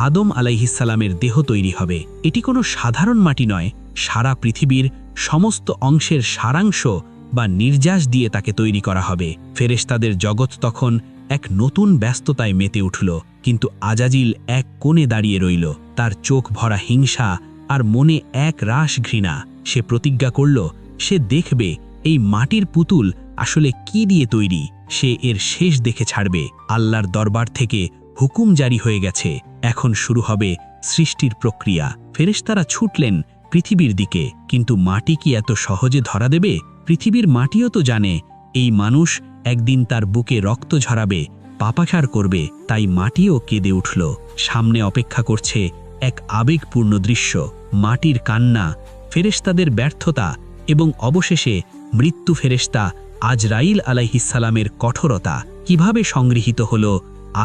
আদম আলাইহিস সালামের দেহ তৈরি হবে। এটি কোনো সাধারণ মাটি নয়, সারা পৃথিবীর সমস্ত অংশের সারাংশ বা নির্যাস দিয়ে তাকে তৈরি করা হবে। ফেরেশতাদের জগৎ তখন এক নতুন ব্যস্ততায় মেতে উঠল। কিন্তু আজাজিল এক কোণে দাঁড়িয়ে রইল, তার চোখ ভরা হিংসা আর মনে এক রাশ ঘৃণা। সে প্রতিজ্ঞা করল সে দেখবে এই মাটির পুতুল আসলে কি দিয়ে তৈরি। সে এর শেষ দেখে ছাড়বে। আল্লাহর দরবার থেকে হুকুম জারি হয়ে গেছে, এখন শুরু হবে সৃষ্টির প্রক্রিয়া। ফেরেশতারা ছুটলেন পৃথিবীর দিকে। কিন্তু মাটি কি এত সহজে ধরা দেবে? পৃথিবীর মাটিও তো জানে এই মানুষ একদিন তার বুকে রক্ত ঝরাবে, পাপাচার করবে। তাই মাটিও কেঁদে উঠল। সামনে অপেক্ষা করছে এক আবেগপূর্ণ দৃশ্য, মাটির কান্না, ফেরেশতাদের ব্যর্থতা এবং অবশেষে মৃত্যু ফেরেশতা আজরাইল আলাইহিস সালামের কঠোরতা। কিভাবে সংগৃহীত হল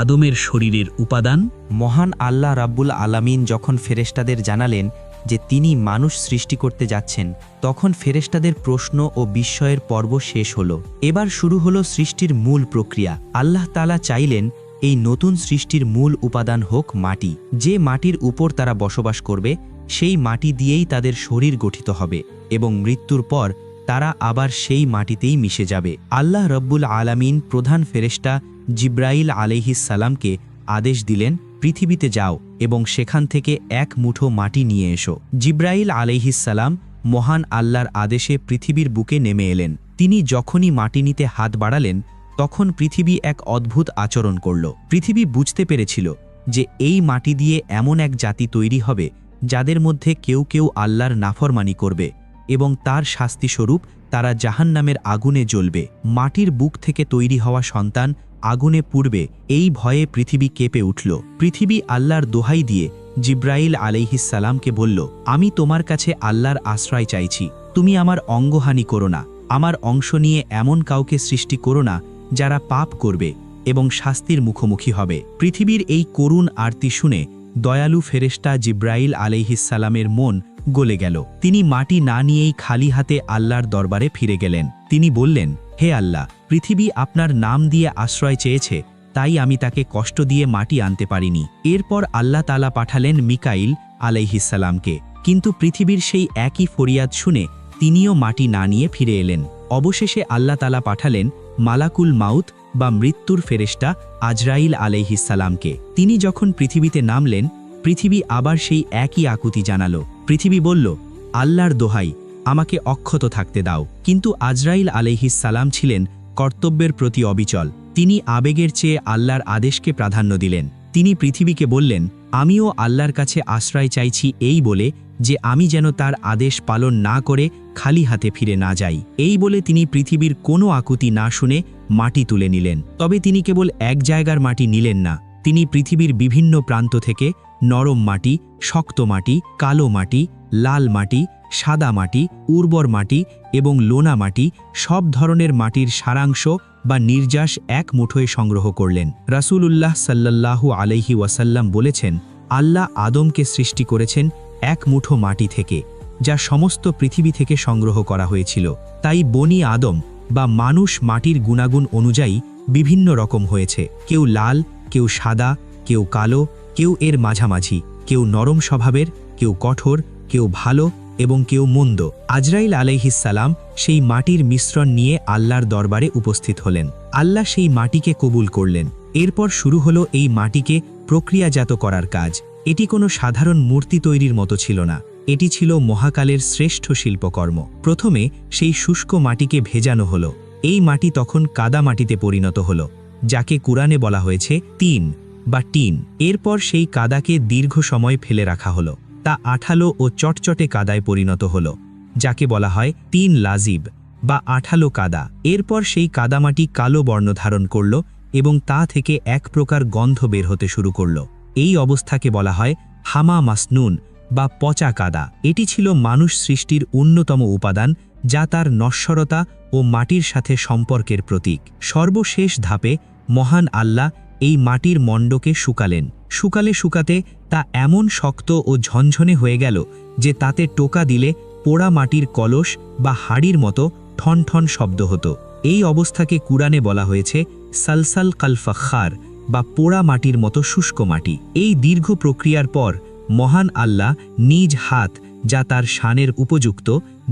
আদমের শরীরের উপাদান? মহান আল্লাহ রাব্বুল আলামিন যখন ফেরেশতাদের জানালেন যে তিনি মানুষ সৃষ্টি করতে যাচ্ছেন, তখন ফেরেশতাদের প্রশ্ন ও বিস্ময়ের পর্ব শেষ হলো। এবার শুরু হলো সৃষ্টির মূল প্রক্রিয়া। আল্লাহ তাআলা চাইলেন এই নতুন সৃষ্টির মূল উপাদান হোক মাটি। যে মাটির উপর তারা বসবাস করবে সেই মাটি দিয়েই তাদের শরীর গঠিত হবে এবং মৃত্যুর পর তারা আবার সেই মাটিতেই মিশে যাবে। আল্লাহ রব্বুল আলামিন প্রধান ফেরেশতা জিব্রাইল আলাইহিস সালামকে আদেশ দিলেন, পৃথিবীতে যাও এবং সেখান থেকে এক মুঠো মাটি নিয়ে এসো। জিব্রাইল আলাইহিসসালাম মহান আল্লাহর আদেশে পৃথিবীর বুকে নেমে এলেন। তিনি যখনই মাটি নিতে হাত বাড়ালেন তখন পৃথিবী এক অদ্ভুত আচরণ করল। পৃথিবী বুঝতে পেরেছিল যে এই মাটি দিয়ে এমন এক জাতি তৈরি হবে যাদের মধ্যে কেউ কেউ আল্লাহর নাফরমানি করবে এবং তার শাস্তিস্বরূপ তারা জাহান্নামের আগুনে জ্বলবে। মাটির বুক থেকে তৈরি হওয়া সন্তান আগুনে পুড়বে, এই ভয়ে পৃথিবী কেঁপে উঠল। পৃথিবী আল্লাহর দোহাই দিয়ে জিব্রাইল আলাইহিসসালামকে বলল, আমি তোমার কাছে আল্লাহর আশ্রয় চাইছি, তুমি আমার অঙ্গহানি করো না, আমার অংশ নিয়ে এমন কাউকে সৃষ্টি করো না যারা পাপ করবে এবং শাস্তির মুখোমুখি হবে। পৃথিবীর এই করুণ আরতি শুনে দয়ালু ফেরেশতা জিব্রাইল আলাইহিসসালামের মন গলে গেল। তিনি মাটি না নিয়েই খালি হাতে আল্লাহর দরবারে ফিরে গেলেন। তিনি বললেন, হে আল্লাহ, পৃথিবী আপনার নাম দিয়ে আশ্রয় চেয়েছে, তাই আমি তাকে কষ্ট দিয়ে মাটি আনতে পারিনি। এরপর আল্লাহ তাআলা পাঠালেন মিকাইল আলাইহিসসালামকে, কিন্তু পৃথিবীর সেই একই ফরিয়াদ শুনে তিনিও মাটি না নিয়ে ফিরে এলেন। অবশেষে আল্লাহ তাআলা পাঠালেন মালাকুল মাউত বা মৃত্যুর ফেরেশতা আজরাইল আলাইহিসসালামকে। তিনি যখন পৃথিবীতে নামলেন, পৃথিবী আবার সেই একই আকুতি জানালো। পৃথিবী বলল, আল্লাহর দোহাই, আমাকে অক্ষত থাকতে দাও। কিন্তু আজরাইল আলাইহিসসালাম ছিলেন কর্তব্যের প্রতি অবিচল। তিনি আবেগের চেয়ে আল্লাহর আদেশকে প্রাধান্য দিলেন। তিনি পৃথিবীকে বললেন, আমিও আল্লাহর কাছে আশ্রয় চাইছি এই বলে যে আমি যেন তার আদেশ পালন না করে খালি হাতে ফিরে না যাই। এই বলে তিনি পৃথিবীর কোনো আকুতি না শুনে মাটি তুলে নিলেন। তবে তিনি কেবল এক জায়গার মাটি নিলেন না, তিনি পৃথিবীর বিভিন্ন প্রান্ত থেকে নরম মাটি, শক্ত মাটি, কালো মাটি, লাল মাটি, সাদা মাটি, উর্বর মাটি এবং লোনা মাটি, সব ধরনের মাটির সারাংশ বা নির্যাস এক মুঠোয় সংগ্রহ করলেন। রাসূলুল্লাহ সাল্লাল্লাহু আলাইহি ওয়াসাল্লাম বলেছেন, আল্লাহ আদমকে সৃষ্টি করেছেন এক মুঠো মাটি থেকে, যা সমস্ত পৃথিবী থেকে সংগ্রহ করা হয়েছিল। তাই বনি আদম বা মানুষ মাটির গুণাগুণ অনুযায়ী বিভিন্ন রকম হয়েছে। কেউ লাল, কেউ সাদা, কেউ কালো, কেউ এর মাঝামাঝি, কেউ নরম স্বভাবের, কেউ কঠোর, কেউ ভালো এবং কেউ মন্দ। আজরাইল আলাইহিসসালাম সেই মাটির মিশ্রণ নিয়ে আল্লাহর দরবারে উপস্থিত হলেন। আল্লাহ সেই মাটিকে কবুল করলেন। এরপর শুরু হলো এই মাটিকে প্রক্রিয়াজাত করার কাজ। এটি কোনো সাধারণ মূর্তি তৈরির মতো ছিল না, এটি ছিল মহাকালের শ্রেষ্ঠ শিল্পকর্ম। প্রথমে সেই শুষ্ক মাটিকে ভেজানো হলো। এই মাটি তখন কাদা মাটিতে পরিণত হলো, যাকে কুরআনে বলা হয়েছে তিন বা টিন। এরপর সেই কাদাকে দীর্ঘ সময় ফেলে রাখা হলো, তা আঠালো ও চটচটে কাদায় পরিণত হলো, যাকে বলা হয় তিন লাজিব বা আঠালো কাদা। এরপর সেই কাদামাটি কালো বর্ণ ধারণ করল এবং তা থেকে এক প্রকার গন্ধ বের হতে শুরু করল। এই অবস্থাকে বলা হয় হামা মাসনুন বা পচা কাদা। এটি ছিল মানুষ সৃষ্টির অন্যতম উপাদান, যা তার নশ্বরতা ও মাটির সাথে সম্পর্কের প্রতীক। সর্বশেষ ধাপে মহান আল্লাহ এই মাটির মণ্ডকে শুকালেন। শুকাতে তা এমন শক্ত ও ঝনঝনে হয়ে গেল যে তাতে টোকা দিলে পোড়া মাটির কলস বা হাড়ির মতো ঠন ঠন শব্দ হতো। এই অবস্থাকে কুরআনে বলা হয়েছে সালসাল কাল ফাখার বা পোড়া মাটির মতো শুষ্ক মাটি। এই দীর্ঘ প্রক্রিয়ার পর মহান আল্লাহ নিজ হাত, যা তার শানের উপযুক্ত,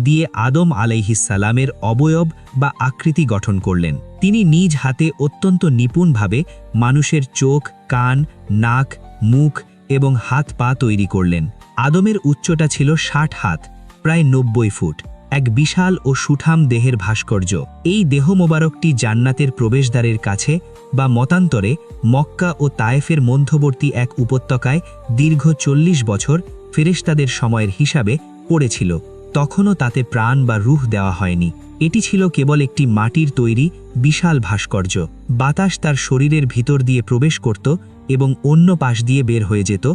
দিয়ে আদম আলাইহিসসালামের অবয়ব বা আকৃতি গঠন করলেন। তিনি নিজ হাতে অত্যন্ত নিপুণভাবে মানুষের চোখ, কান, নাক, মুখ এবং হাত পা তৈরি করলেন। আদমের উচ্চতা ছিল 60 হাত, প্রায় 90 ফুট, এক বিশাল ও সুঠাম দেহের ভাস্কর্য। এই দেহ মোবারকটি জান্নাতের প্রবেশদ্বারের কাছে বা মতান্তরে মক্কা ও তায়েফের মধ্যবর্তী এক উপত্যকায় দীর্ঘ 40 বছর ফেরেশতাদের সময়ের হিসাবে পড়েছিল। তখনও তাতে প্রাণ বা রূহ দেওয়া হয়নি। এটি ছিল কেবল একটি মাটির তৈরি বিশাল ভাস্কর্য। বাতাস তার শরীরের ভিতর দিয়ে প্রবেশ করত এবং অন্য পাশ দিয়ে বের হয়ে যেত,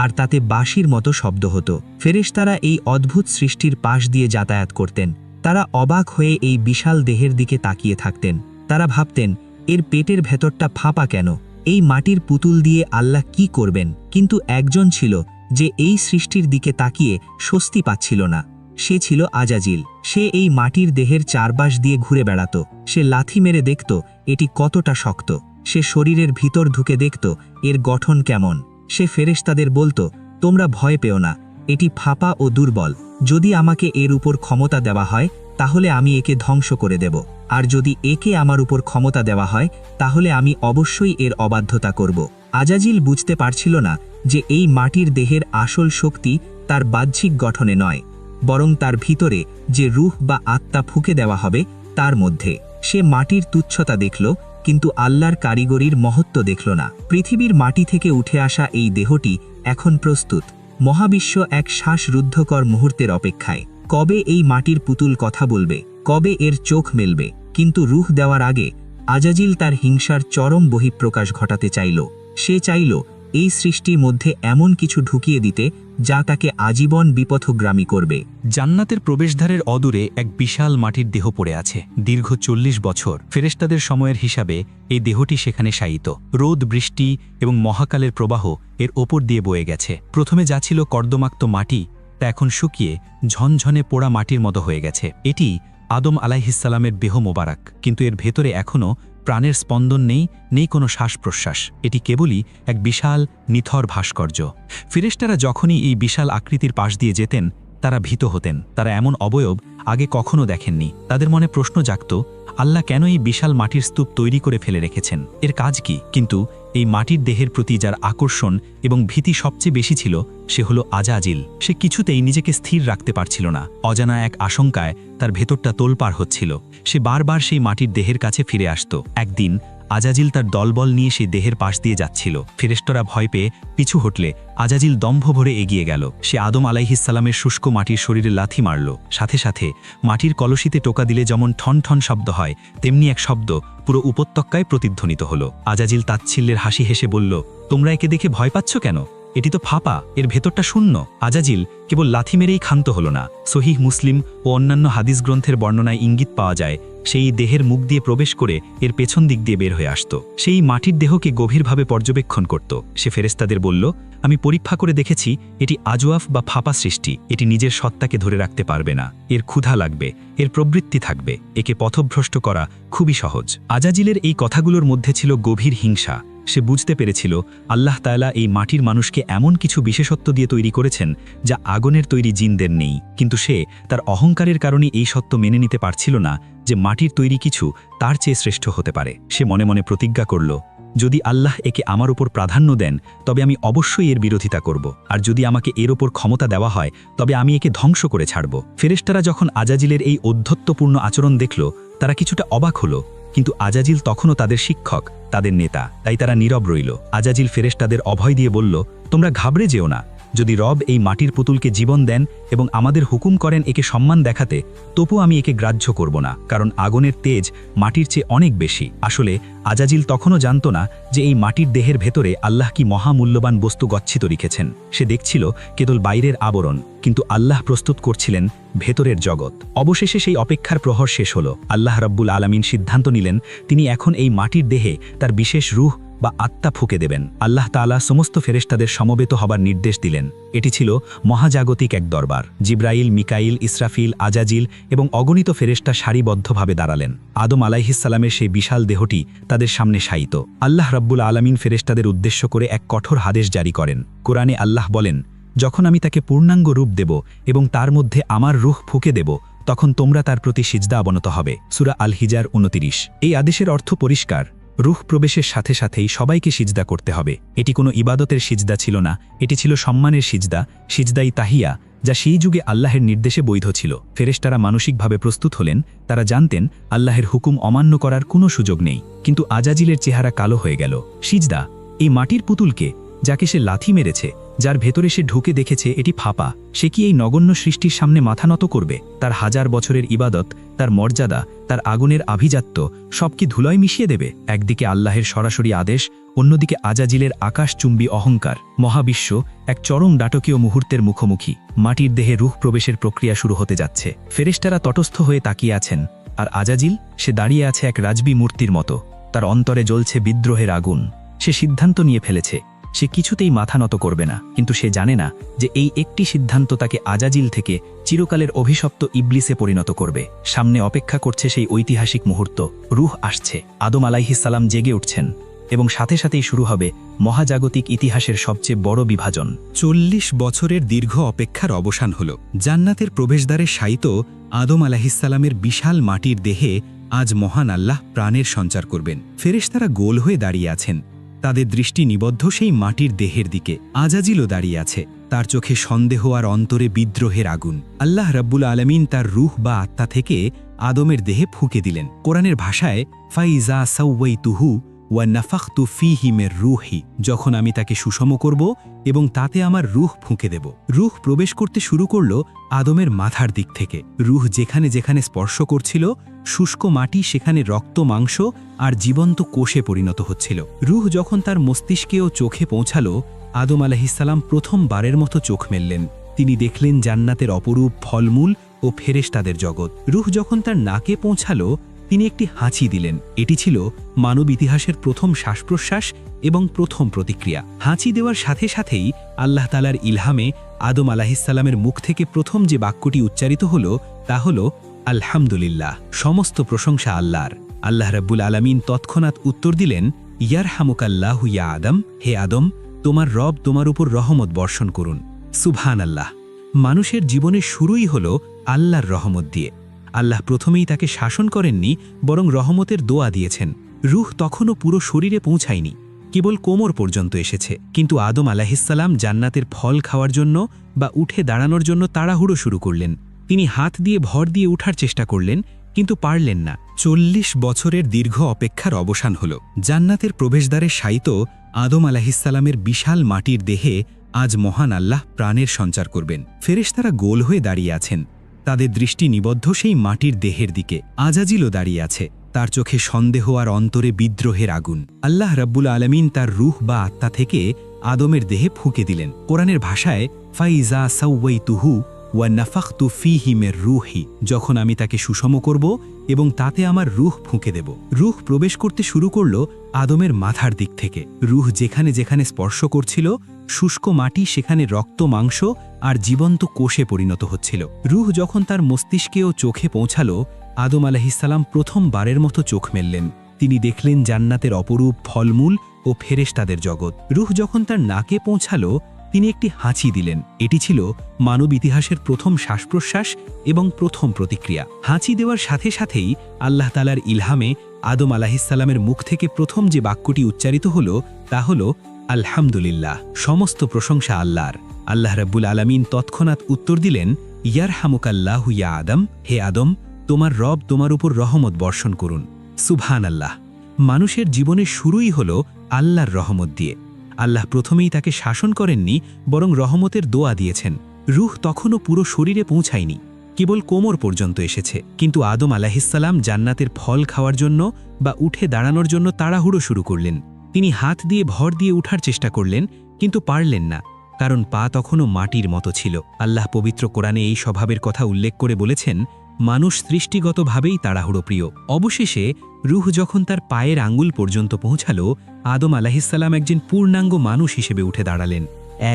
আর তাতে বাঁশির মতো শব্দ হতো। ফেরেশতারা এই অদ্ভুত সৃষ্টির পাশ দিয়ে যাতায়াত করতেন। তারা অবাক হয়ে এই বিশাল দেহের দিকে তাকিয়ে থাকতেন। তারা ভাবতেন, এর পেটের ভেতরটা ফাঁপা কেন? এই মাটির পুতুল দিয়ে আল্লাহ কি করবেন? কিন্তু একজন ছিল যে এই সৃষ্টির দিকে তাকিয়ে স্বস্তি পাচ্ছিল না। সে ছিল আজাজিল। সে এই মাটির দেহের চারপাশ দিয়ে ঘুরে বেড়াত। সে লাথি মেরে দেখত এটি কতটা শক্ত। সে শরীরের ভিতর ঢুকে দেখত এর গঠন কেমন। সে ফেরেশতাদের বলতো, তোমরা ভয় পেও না, এটি ফাঁপা ও দুর্বল। যদি আমাকে এর উপর ক্ষমতা দেওয়া হয় তাহলে আমি একে ধ্বংস করে দেব, আর যদি একে আমার উপর ক্ষমতা দেওয়া হয় তাহলে আমি অবশ্যই এর অবাধ্যতা করব। আজাজিল বুঝতে পারছিল না যে এই মাটির দেহের আসল শক্তি তার বাহ্যিক গঠনে নয়, বরং তার ভিতরে যে রূহ বা আত্মা ফুঁকে দেওয়া হবে তার মধ্যে। সে মাটির তুচ্ছতা দেখল, কিন্তু আল্লাহর কারিগরির মহত্ব দেখল না। পৃথিবীর মাটি থেকে উঠে আসা এই দেহটি এখন প্রস্তুত, মহাবিশ্ব এক শ্বাসরুদ্ধকর মুহূর্তের অপেক্ষায়। কবে এই মাটির পুতুল কথা বলবে, কবে এর চোখ মেলবে? কিন্তু রূহ দেওয়ার আগে আজাজিল তার হিংসার চরম বহিঃপ্রকাশ ঘটাতে চাইল। সে চাইল এই সৃষ্টির মধ্যে এমন কিছু ঢুকিয়ে দিতে যা তাকে আজীবন বিপথগামী করবে। জান্নাতের প্রবেশদ্বারের অদূরে এক বিশাল মাটির দেহ পড়ে আছে। দীর্ঘ 40 বছর ফেরেশতাদের সময়ের হিসাবে এই দেহটি সেখানে শায়িত। রোদ, বৃষ্টি এবং মহাকালের প্রবাহ এর ওপর দিয়ে বয়ে গেছে। প্রথমে যা ছিল কর্দমাক্ত মাটি, তা এখন শুকিয়ে ঝনঝনে পোড়া মাটির মতো হয়ে গেছে। এটি আদম আলাইহিসসালামের দেহ মোবারক, কিন্তু এর ভেতরে এখনও প্রাণের স্পন্দন নেই কোনো শ্বাস প্রশ্বাস। এটি কেবলই এক বিশাল নিথর ভাস্কর্য। ফেরেশতারা যখনই এই বিশাল আকৃতির পাশ দিয়ে যেতেন তারা ভীত হতেন। তারা এমন অবয়ব আগে কখনো দেখেননি। তাদের মনে প্রশ্ন জাগত, আল্লাহ কেন এই বিশাল মাটির স্তূপ তৈরি করে ফেলে রেখেছেন? এর কাজ কি? কিন্তু এই মাটির দেহের প্রতি যার আকর্ষণ এবং ভীতি সবচেয়ে বেশি ছিল সে হলো আজাজিল। সে কিছুতেই নিজেকে স্থির রাখতে পারছিল না। অজানা এক আশঙ্কায় তার ভেতরটা তোলপাড় হচ্ছিল। সে বারবার সেই মাটির দেহের কাছে ফিরে আসত। একদিন আজাজিল তার দলবল নিয়ে সেই দেহের পাশ দিয়ে যাচ্ছিল। ফেরেশতারা ভয় পেয়ে পিছু হটলে আজাজিল দম্ভ ভরে এগিয়ে গেল। সে আদম আলাইহিসসালামের শুষ্ক মাটির শরীরে লাথি মারল। সাথে সাথে মাটির কলসিতে টোকা দিলে যেমন ঠন ঠন শব্দ হয়, তেমনি এক শব্দ পুরো উপত্যকায় প্রতিধ্বনিত হল। আজাজিল তাচ্ছিল্যের হাসি হেসে বলল, তোমরা একে দেখে ভয় পাচ্ছ কেন? এটি তো ফাঁপা, এর ভেতরটা শূন্য। আজাজিল কেবল লাথি মেরেই ক্ষান্ত হল না। সহিহ মুসলিম ও অন্যান্য হাদিস গ্রন্থের বর্ণনায় ইঙ্গিত পাওয়া যায় সেই দেহের মুখ দিয়ে প্রবেশ করে এর পেছন দিক দিয়ে বের হয়ে আসত। সেই মাটির দেহকে গভীরভাবে পর্যবেক্ষণ করত। সে ফেরেশতাদের বলল, আমি পরীক্ষা করে দেখেছি এটি আজওয়াফ বা ফাঁপা সৃষ্টি। এটি নিজের সত্তাকে ধরে রাখতে পারবে না। এর ক্ষুধা লাগবে, এর প্রবৃত্তি থাকবে। একে পথভ্রষ্ট করা খুবই সহজ। আজাজিলের এই কথাগুলোর মধ্যে ছিল গভীর হিংসা। সে বুঝতে পেরেছিল আল্লাহ তাআলা এই মাটির মানুষকে এমন কিছু বিশেষত্ব দিয়ে তৈরি করেছেন যা আগুনের তৈরি জিনদের নেই। কিন্তু সে তার অহংকারের কারণে এই সত্য মেনে নিতে পারছিল না যে মাটির তৈরি কিছু তার চেয়ে শ্রেষ্ঠ হতে পারে। সে মনে মনে প্রতিজ্ঞা করল, যদি আল্লাহ একে আমার উপর প্রাধান্য দেন তবে আমি অবশ্যই এর বিরোধিতা করব, আর যদি আমাকে এর ওপর ক্ষমতা দেওয়া হয় তবে আমি একে ধ্বংস করে ছাড়ব। ফেরেশতারা যখন আজাজিলের এই ঔদ্ধত্যপূর্ণ আচরণ দেখল তারা কিছুটা অবাক হলো, কিন্তু আজাজিল তখনও তাদের শিক্ষক, তাদের নেতা, তাই তারা নীরব রইল। আজাজিল ফেরেশতাদের অভয় দিয়ে বলল, তোমরা ঘাবড়ে যেও না। যদি রব এই মাটির পুতুলকে জীবন দেন এবং আমাদের হুকুম করেন একে সম্মান দেখাতে, তবু আমি একে গ্রাহ্য করব না, কারণ আগুনের তেজ মাটির চেয়ে অনেক বেশি। আসলে আজাজিল তখনও জানত না যে এই মাটির দেহের ভেতরে আল্লাহ কি মহামূল্যবান বস্তু গচ্ছিত রেখেছেন। সে দেখছিল কেবল বাইরের আবরণ, কিন্তু আল্লাহ প্রস্তুত করছিলেন ভেতরের জগৎ। অবশেষে সেই অপেক্ষার প্রহর শেষ হল। আল্লাহ রাব্বুল আলামিন সিদ্ধান্ত নিলেন তিনি এখন এই মাটির দেহে তার বিশেষ রূহ বা আত্মা ফুঁকে দেবেন। আল্লাহ তাআলা সমস্ত ফেরেশতাদের সমবেত হবার নির্দেশ দিলেন। এটি ছিল মহাজাগতিক এক দরবার। জিব্রাইল, মিকাইল, ইসরাফিল, আজাজিল এবং অগণিত ফেরেশতা সারিবদ্ধভাবে দাঁড়ালেন। আদম আলাইহিসসালামের সেই বিশাল দেহটি তাদের সামনে শায়িত। আল্লাহ রাব্বুল আলামিন ফেরেশতাদের উদ্দেশ্য করে এক কঠোর আদেশ জারি করেন। কোরআনে আল্লাহ বলেন, যখন আমি তাকে পূর্ণাঙ্গ রূপ দেব এবং তার মধ্যে আমার রূহ ফুঁকে দেব তখন তোমরা তার প্রতি সিজদা অবনত হবে। সূরা আল হিজার 29। এই আদেশের অর্থ পরিষ্কার, রূহ প্রবেশের সাথে সাথেই সবাইকে সিজদা করতে হবে। এটি কোনো ইবাদতের সিজদা ছিল না, এটি ছিল সম্মানের সিজদা, সিজদাই তাহিয়া, যা সেই যুগে আল্লাহের নির্দেশে বৈধ ছিল। ফেরেশতারা মানসিকভাবে প্রস্তুত হলেন। তারা জানতেন আল্লাহের হুকুম অমান্য করার কোনো সুযোগ নেই। কিন্তু আজাজিলের চেহারা কালো হয়ে গেল। সিজদা, এই মাটির পুতুলকে যাকে সে লাথি মেরেছে, যার ভেতরে সে ঢুকে দেখেছে এটি ফাঁপা, সে কি এই নগণ্য সৃষ্টির সামনে মাথা নত করবে? তার হাজার বছরের ইবাদত, তার মর্যাদা, তার আগুনের আভিজাত্য সব কি ধুলোয় মিশিয়ে দেবে? একদিকে আল্লাহের সরাসরি আদেশ, অন্যদিকে আজাজিলের আকাশচুম্বী অহংকার। মহাবিশ্ব এক চরম নাটকীয় মুহূর্তের মুখোমুখি। মাটির দেহে রূহ প্রবেশের প্রক্রিয়া শুরু হতে যাচ্ছে। ফেরেশতারা তটস্থ হয়ে তাকিয়ে আছেন, আর আজাজিল সে দাঁড়িয়ে আছে এক রাজবী মূর্তির মতো। তার অন্তরে জ্বলছে বিদ্রোহের আগুন। সে সিদ্ধান্ত নিয়ে ফেলেছে, সে কিছুতেই মাথা নত করবে না। কিন্তু সে জানে না যে এই একটি সিদ্ধান্ত তাকে আজাজিল থেকে চিরকালের অভিশপ্ত ইবলিসে পরিণত করবে। সামনে অপেক্ষা করছে সেই ঐতিহাসিক মুহূর্ত। রূহ আসছে, আদম আলাইহিসসালাম জেগে উঠছেন এবং সাথে সাথেই শুরু হবে মহাজাগতিক ইতিহাসের সবচেয়ে বড় বিভাজন। 40 বছরের দীর্ঘ অপেক্ষার অবসান হল। জান্নাতের প্রবেশদ্বারে শায়িত আদম আলাইহিসসালামের বিশাল মাটির দেহে আজ মহান আল্লাহ প্রাণের সঞ্চার করবেন। ফেরেশতারা গোল হয়ে দাঁড়িয়ে আছেন। তাদের দৃষ্টি নিবদ্ধ সেই মাটির দেহের দিকে। আজাজিলও দাঁড়িয়ে আছে, তার চোখে সন্দেহ আর অন্তরে বিদ্রোহের আগুন। আল্লাহ রাব্বুল আলামিন তার রূহ বা আত্মা থেকে আদমের দেহে ফুঁকে দিলেন। কোরআনের ভাষায় ফাইজা সাউওয়াইতুহু ওয়া নাফাখতু ফীহি মির রূহি, যখন আমি তাকে সুষম করব এবং তাতে আমার রূহ ফুঁকে দেব। রূহ প্রবেশ করতে শুরু করল আদমের মাথার দিক থেকে। রূহ যেখানে যেখানে স্পর্শ করছিল, শুষ্ক মাটি সেখানে রক্ত, মাংস আর জীবন্ত কোষে পরিণত হচ্ছিল। রূহ যখন তার মস্তিষ্কে ও চোখে পৌঁছালো, আদম আলাইহিসসালাম প্রথমবারের মতো চোখ মেললেন। তিনি দেখলেন জান্নাতের অপরূপ ফলমূল ও ফেরেশতাদের জগৎ। রূহ যখন তার নাকে পৌঁছালো, তিনি একটি হাঁচি দিলেন। এটি ছিল মানব ইতিহাসের প্রথম শ্বাসপ্রশ্বাস এবং প্রথম প্রতিক্রিয়া। হাঁচি দেওয়ার সাথে সাথেই আল্লাহ তাআলার ইলহামে আদম আলাইহিসসালামের মুখ থেকে প্রথম যে বাক্যটি উচ্চারিত হল তা হল আলহামদুলিল্লাহ, সমস্ত প্রশংসা আল্লাহর। আল্লাহ রাব্বুল আলামিন তৎক্ষণাৎ উত্তর দিলেন, ইয়ারহামুকাল্লাহু ইয়া আদম, হে আদম, তোমার রব তোমার উপর রহমত বর্ষণ করুন। সুবহানাল্লাহ। মানুষের জীবনের শুরুই হল আল্লাহর রহমত দিয়ে। আল্লাহ প্রথমেই তাকে শাসন করেননি, বরং রহমতের দোয়া দিয়েছেন। রূহ তখনও পুরো শরীরে পৌঁছায়নি, কেবল কোমর পর্যন্ত এসেছে। কিন্তু আদম আলাইহিসসালাম জান্নাতের ফল খাওয়ার জন্য বা উঠে দাঁড়ানোর জন্য তাড়াহুড়ো শুরু করলেন। তিনি হাত দিয়ে ভর দিয়ে উঠার চেষ্টা করলেন, কিন্তু পারলেন না। 40 বছরের দীর্ঘ অপেক্ষার অবসান হল। জান্নাতের প্রবেশদ্বারে শায়িত আদম আলাইহিসসালামের বিশাল মাটির দেহে আজ মহান আল্লাহ প্রাণের সঞ্চার করবেন। ফেরেশতারা গোল হয়ে দাঁড়িয়ে আছেন, তাদের দৃষ্টি নিবদ্ধ সেই মাটির দেহের দিকে। আজাজিলও দাঁড়িয়ে আছে, তার চোখে সন্দেহ আর অন্তরে বিদ্রোহের আগুন। আল্লাহ রাব্বুল আলামিন তার রূহ বা আত্মা থেকে আদমের দেহে ফুঁকে দিলেন। কোরআনের ভাষায় ফাইজা সাউওয়াইতুহু ওয়া নাফাখতু ফীহি মির রূহি, যখন আমি তাকে সুষম করব এবং তাতে আমার রূহ ফুঁকে দেব। রূহ প্রবেশ করতে শুরু করল আদমের মাথার দিক থেকে। রূহ যেখানে যেখানে স্পর্শ করছিল, শুষ্ক মাটি সেখানে রক্ত, মাংস আর জীবন্ত কোষে পরিণত হচ্ছিল। রূহ যখন তার মস্তিষ্কে ও চোখে পৌঁছালো, আদম আলাইহিসসালাম প্রথমবারের মতো চোখ মেললেন। তিনি দেখলেন জান্নাতের অপরূপ ফলমূল ও ফেরেশতাদের জগৎ। রূহ যখন তার নাকে পৌঁছালো, তিনি একটি হাঁচি দিলেন। এটি ছিল মানব ইতিহাসের প্রথম শ্বাসপ্রশ্বাস এবং প্রথম প্রতিক্রিয়া। হাঁচি দেওয়ার সাথে সাথেই আল্লাহ তাআলার ইলহামে আদম আলাইহিসসালামের মুখ থেকে প্রথম যে বাক্যটি উচ্চারিত হল তা হল আলহামদুলিল্লাহ, সমস্ত প্রশংসা আল্লাহর। আল্লাহ রাব্বুল আলামিন তৎক্ষণাৎ উত্তর দিলেন, ইয়ারহামুকাল্লাহু ইয়া আদম, হে আদম, তোমার রব তোমার উপর রহমত বর্ষণ করুন। সুবহানাল্লাহ। মানুষের জীবনের শুরুই হল আল্লাহর রহমত দিয়ে। আল্লাহ প্রথমেই তাকে শাসন করেননি, বরং রহমতের দোয়া দিয়েছেন। রূহ তখনও পুরো শরীরে পৌঁছায়নি, কেবল কোমর পর্যন্ত এসেছে। কিন্তু আদম আলাইহিসসালাম জান্নাতের ফল খাওয়ার জন্য বা উঠে দাঁড়ানোর জন্য তাড়াহুড়ো শুরু করলেন। তিনি হাত দিয়ে ভর দিয়ে উঠার চেষ্টা করলেন, কিন্তু পারলেন না, কারণ পা তখনও মাটির মতো ছিল। আল্লাহ পবিত্র কোরআনে এই স্বভাবের কথা উল্লেখ করে বলেছেন, মানুষ সৃষ্টিগতভাবেই তাড়াহুড়ো প্রিয়। অবশেষে রূহ যখন তার পায়ের আঙ্গুল পর্যন্ত পৌঁছালো, আদম আলাইহিসসালাম একজন পূর্ণাঙ্গ মানুষ হিসেবে উঠে দাঁড়ালেন।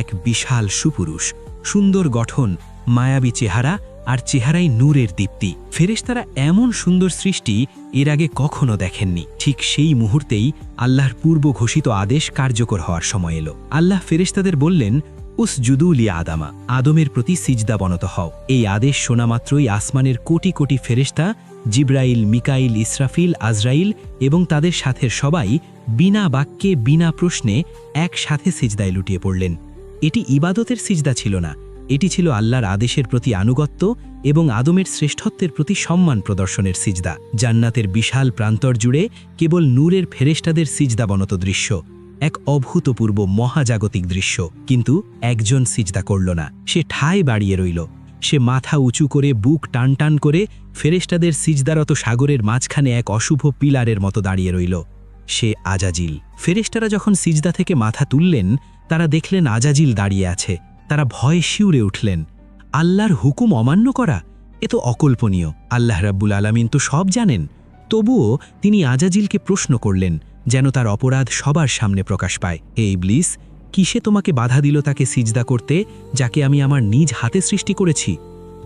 এক বিশাল সুপুরুষ, সুন্দর গঠন, মায়াবী চেহারা আর চেহারায় নূরের দীপ্তি। ফেরেশতারা এমন সুন্দর সৃষ্টি এর আগে কখনো দেখেননি। ঠিক সেই মুহূর্তেই আল্লাহর পূর্ব ঘোষিত আদেশ কার্যকর হওয়ার সময় এলো। আল্লাহ ফেরেশতাদের বললেন, উসজুদু লি আদামা, আদমের প্রতি সিজদা বনত হও। এই আদেশ শোনা মাত্রই আসমানের কোটি কোটি ফেরেশতা, জিব্রাইল, মিকাইল, ইসরাফিল, আজরাইল এবং তাদের সাথের সবাই বিনা বাক্যে বিনা প্রশ্নে একসাথে সিজদায় লুটিয়ে পড়লেন। এটি ইবাদতের সিজদা ছিল না, এটি ছিল আল্লাহর আদেশের প্রতি আনুগত্য এবং আদমের শ্রেষ্ঠত্বের প্রতি সম্মান প্রদর্শনের সিজদা। জান্নাতের বিশাল প্রান্তর জুড়ে কেবল নূরের ফেরেশতাদের সিজদাবনত দৃশ্য, এক অভূতপূর্ব মহাজাগতিক দৃশ্য। কিন্তু একজন সিজদা করল না, সে ঠায় বাড়িয়ে রইল। সে মাথা উঁচু করে বুক টান টান করে ফেরেশতাদের সিজদারত সাগরের মাঝখানে এক অশুভ পিলারের মতো দাঁড়িয়ে রইল। সে আজাজিল। ফেরেশতারা যখন সিজদা থেকে মাথা তুললেন, তারা দেখলেন আজাজিল দাঁড়িয়ে আছে। তারা ভয়ে শিউরে উঠলেন। আল্লাহর হুকুম অমান্য করা, এ তো অকল্পনীয়। আল্লাহ রাব্বুল আলামিন তো সব জানেন। তবুও তিনি আজাজিলকে প্রশ্ন করলেন, যেন তার অপরাধ সবার সামনে প্রকাশ পায়। হে ইবলিস, কিসে তোমাকে বাধা দিল তাকে সিজদা করতে, যাকে আমি আমার নিজ হাতে সৃষ্টি করেছি?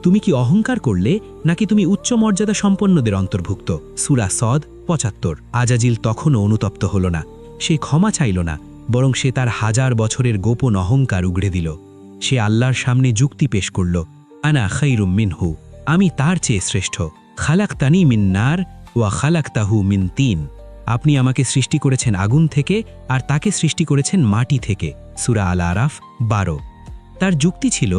তুমি কি অহংকার করলে, নাকি তুমি উচ্চ মর্যাদা সম্পন্নদের অন্তর্ভুক্ত? সূরা সদ ৭৫। আজাজিল তখনও অনুতপ্ত হল না, সে ক্ষমা চাইল না, বরং সে তার 1000 বছরের গোপন অহংকার উগড়ে দিল। সে আল্লাহর সামনে যুক্তি পেশ করল, আনা খাইরুম মিনহু, আমি তার চেয়ে শ্রেষ্ঠ। খালাকতানি মিন নার ওয়া খালাকতাহু মিন তিন। আপনি আমাকে সৃষ্টি করেছেন আগুন থেকে আর তাকে সৃষ্টি করেছেন মাটি থেকে। সূরা আল আরাফ 12। তার যুক্তি ছিল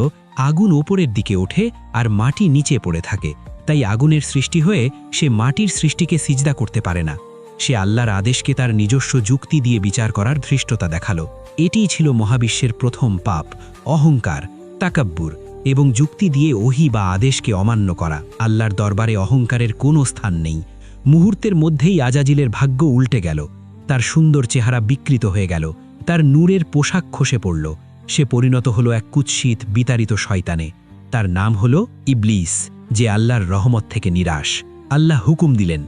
আগুন ওপরের দিকে ওঠে আর মাটি নিচে পড়ে থাকে, তাই আগুনের সৃষ্টি হয়ে সে মাটির সৃষ্টিকে সিজদা করতে পারে না। সে আল্লাহর আদেশকে তার নিজস্ব যুক্তি দিয়ে বিচার করার ধৃষ্টতা দেখালো। এটিই ছিল মহাবিশ্বের প্রথম পাপ, অহংকার, তাকাব্বুর এবং যুক্তি দিয়ে ওহী বা আদেশকে অমান্য করা। আল্লাহর দরবারে অহংকারের কোনো স্থান নেই। মুহূর্তের মধ্যেই আজাজিলের ভাগ্য উল্টে গেল, তার সুন্দর চেহারা বিকৃত হয়ে গেল, তার নূরের পোশাক খসে পড়ল। সে পরিণত হলো এক কুৎসিত বিতাড়িত শয়তানে। তার নাম হল ইবলিস, যে আল্লাহর রহমত থেকে নিরাশ। আল্লাহ হুকুম দিলেন,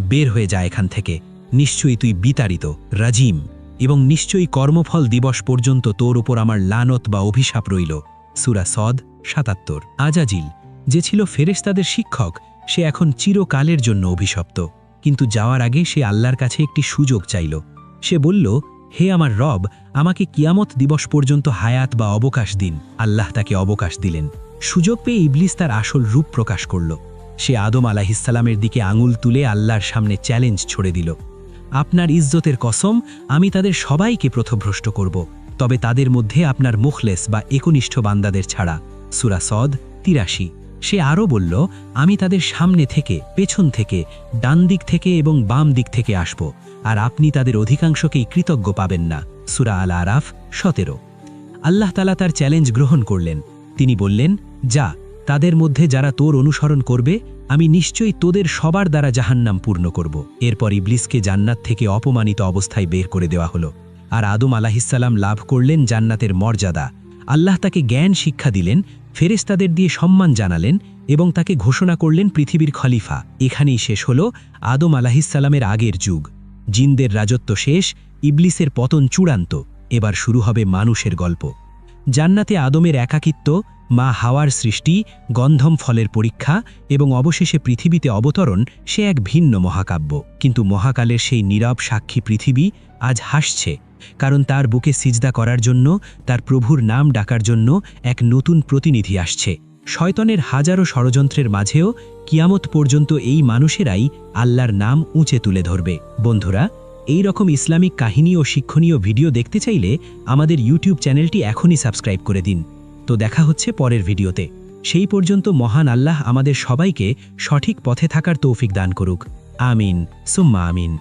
বের হয়ে যা এখান থেকে, নিশ্চয়ই তুই বিতাড়িত, রাজিম, এবং নিশ্চয়ই কর্মফল দিবস পর্যন্ত তোর উপর আমার লানত বা অভিশাপ রইল। সূরা সদ ৭৭। আজাজিল, যে ছিল ফেরেশতাদের শিক্ষক, সে এখন চিরকালের জন্য অভিশপ্ত। কিন্তু যাওয়ার আগে সে আল্লাহর কাছে একটি সুযোগ চাইল। সে বলল, হে আমার রব, আমাকে কিয়ামত দিবস পর্যন্ত হায়াত বা অবকাশ দিন। আল্লাহ তাকে অবকাশ দিলেন। সুযোগ পেয়ে ইবলিস তার আসল রূপ প্রকাশ করল। সে আদম আলাইহিসসালামের দিকে আঙুল তুলে আল্লাহর সামনে চ্যালেঞ্জ ছড়ে দিল, আপনার ইজ্জতের কসম, আমি তাদের সবাইকে পথভ্রষ্ট করব, তবে তাদের মধ্যে আপনার মুখলেস বা একনিষ্ঠ বান্দাদের ছাড়া। সূরা সদ ৮৩। সে আরও বলল, আমি তাদের সামনে থেকে, পেছন থেকে, ডান দিক থেকে এবং বাম দিক থেকে আসব, আর আপনি তাদের অধিকাংশকেই কৃতজ্ঞ পাবেন না। সূরা আল আরাফ ১৭। আল্লাহ তাআলা তার চ্যালেঞ্জ গ্রহণ করলেন। তিনি বললেন, যা, তাদের মধ্যে যারা তোর অনুসরণ করবে, আমি নিশ্চয়ই তোদের সবার দ্বারা জাহান্নাম পূর্ণ করব। এরপর ইবলিসকে জান্নাত থেকে অপমানিত অবস্থায় বের করে দেওয়া হলো, আর আদম আলাইহিসসালাম লাভ করলেন জান্নাতের মর্যাদা। আল্লাহ তাকে জ্ঞান শিক্ষা দিলেন, ফেরেশতাদের দিয়ে সম্মান জানালেন এবং তাকে ঘোষণা করলেন পৃথিবীর খলিফা। এখানেই শেষ হল আদম আলাইহিসসালামের আগের যুগ। জিনদের রাজত্ব শেষ, ইবলিসের পতন চূড়ান্ত। এবার শুরু হবে মানুষের গল্প। জান্নাতে আদমের একাকিত্ব, মা হাওয়ার সৃষ্টি, গন্ধম ফলের পরীক্ষা এবং অবশেষে পৃথিবীতে অবতরণ, সে এক ভিন্ন মহাকাব্য। কিন্তু মহাকালের সেই নীরব সাক্ষী পৃথিবী আজ হাসছে, কারণ তার বুকে সিজদা করার জন্য, তার প্রভুর নাম ডাকার জন্য এক নতুন প্রতিনিধি আসছে। শয়তানের হাজারো ষড়যন্ত্রের মাঝেও কিয়ামত পর্যন্ত এই মানুষেরাই আল্লাহর নাম উঁচে তুলে ধরবে। বন্ধুরা, এই রকম ইসলামিক কাহিনী ও শিক্ষণীয় ভিডিও দেখতে চাইলে আমাদের ইউটিউব চ্যানেলটি এখনই সাবস্ক্রাইব করে দিন। তো দেখা হচ্ছে পরের ভিডিওতে। সেই পর্যন্ত মহান আল্লাহ আমাদের সবাইকে সঠিক পথে থাকার তৌফিক দান করুক। আমিন সুম্মা আমিন।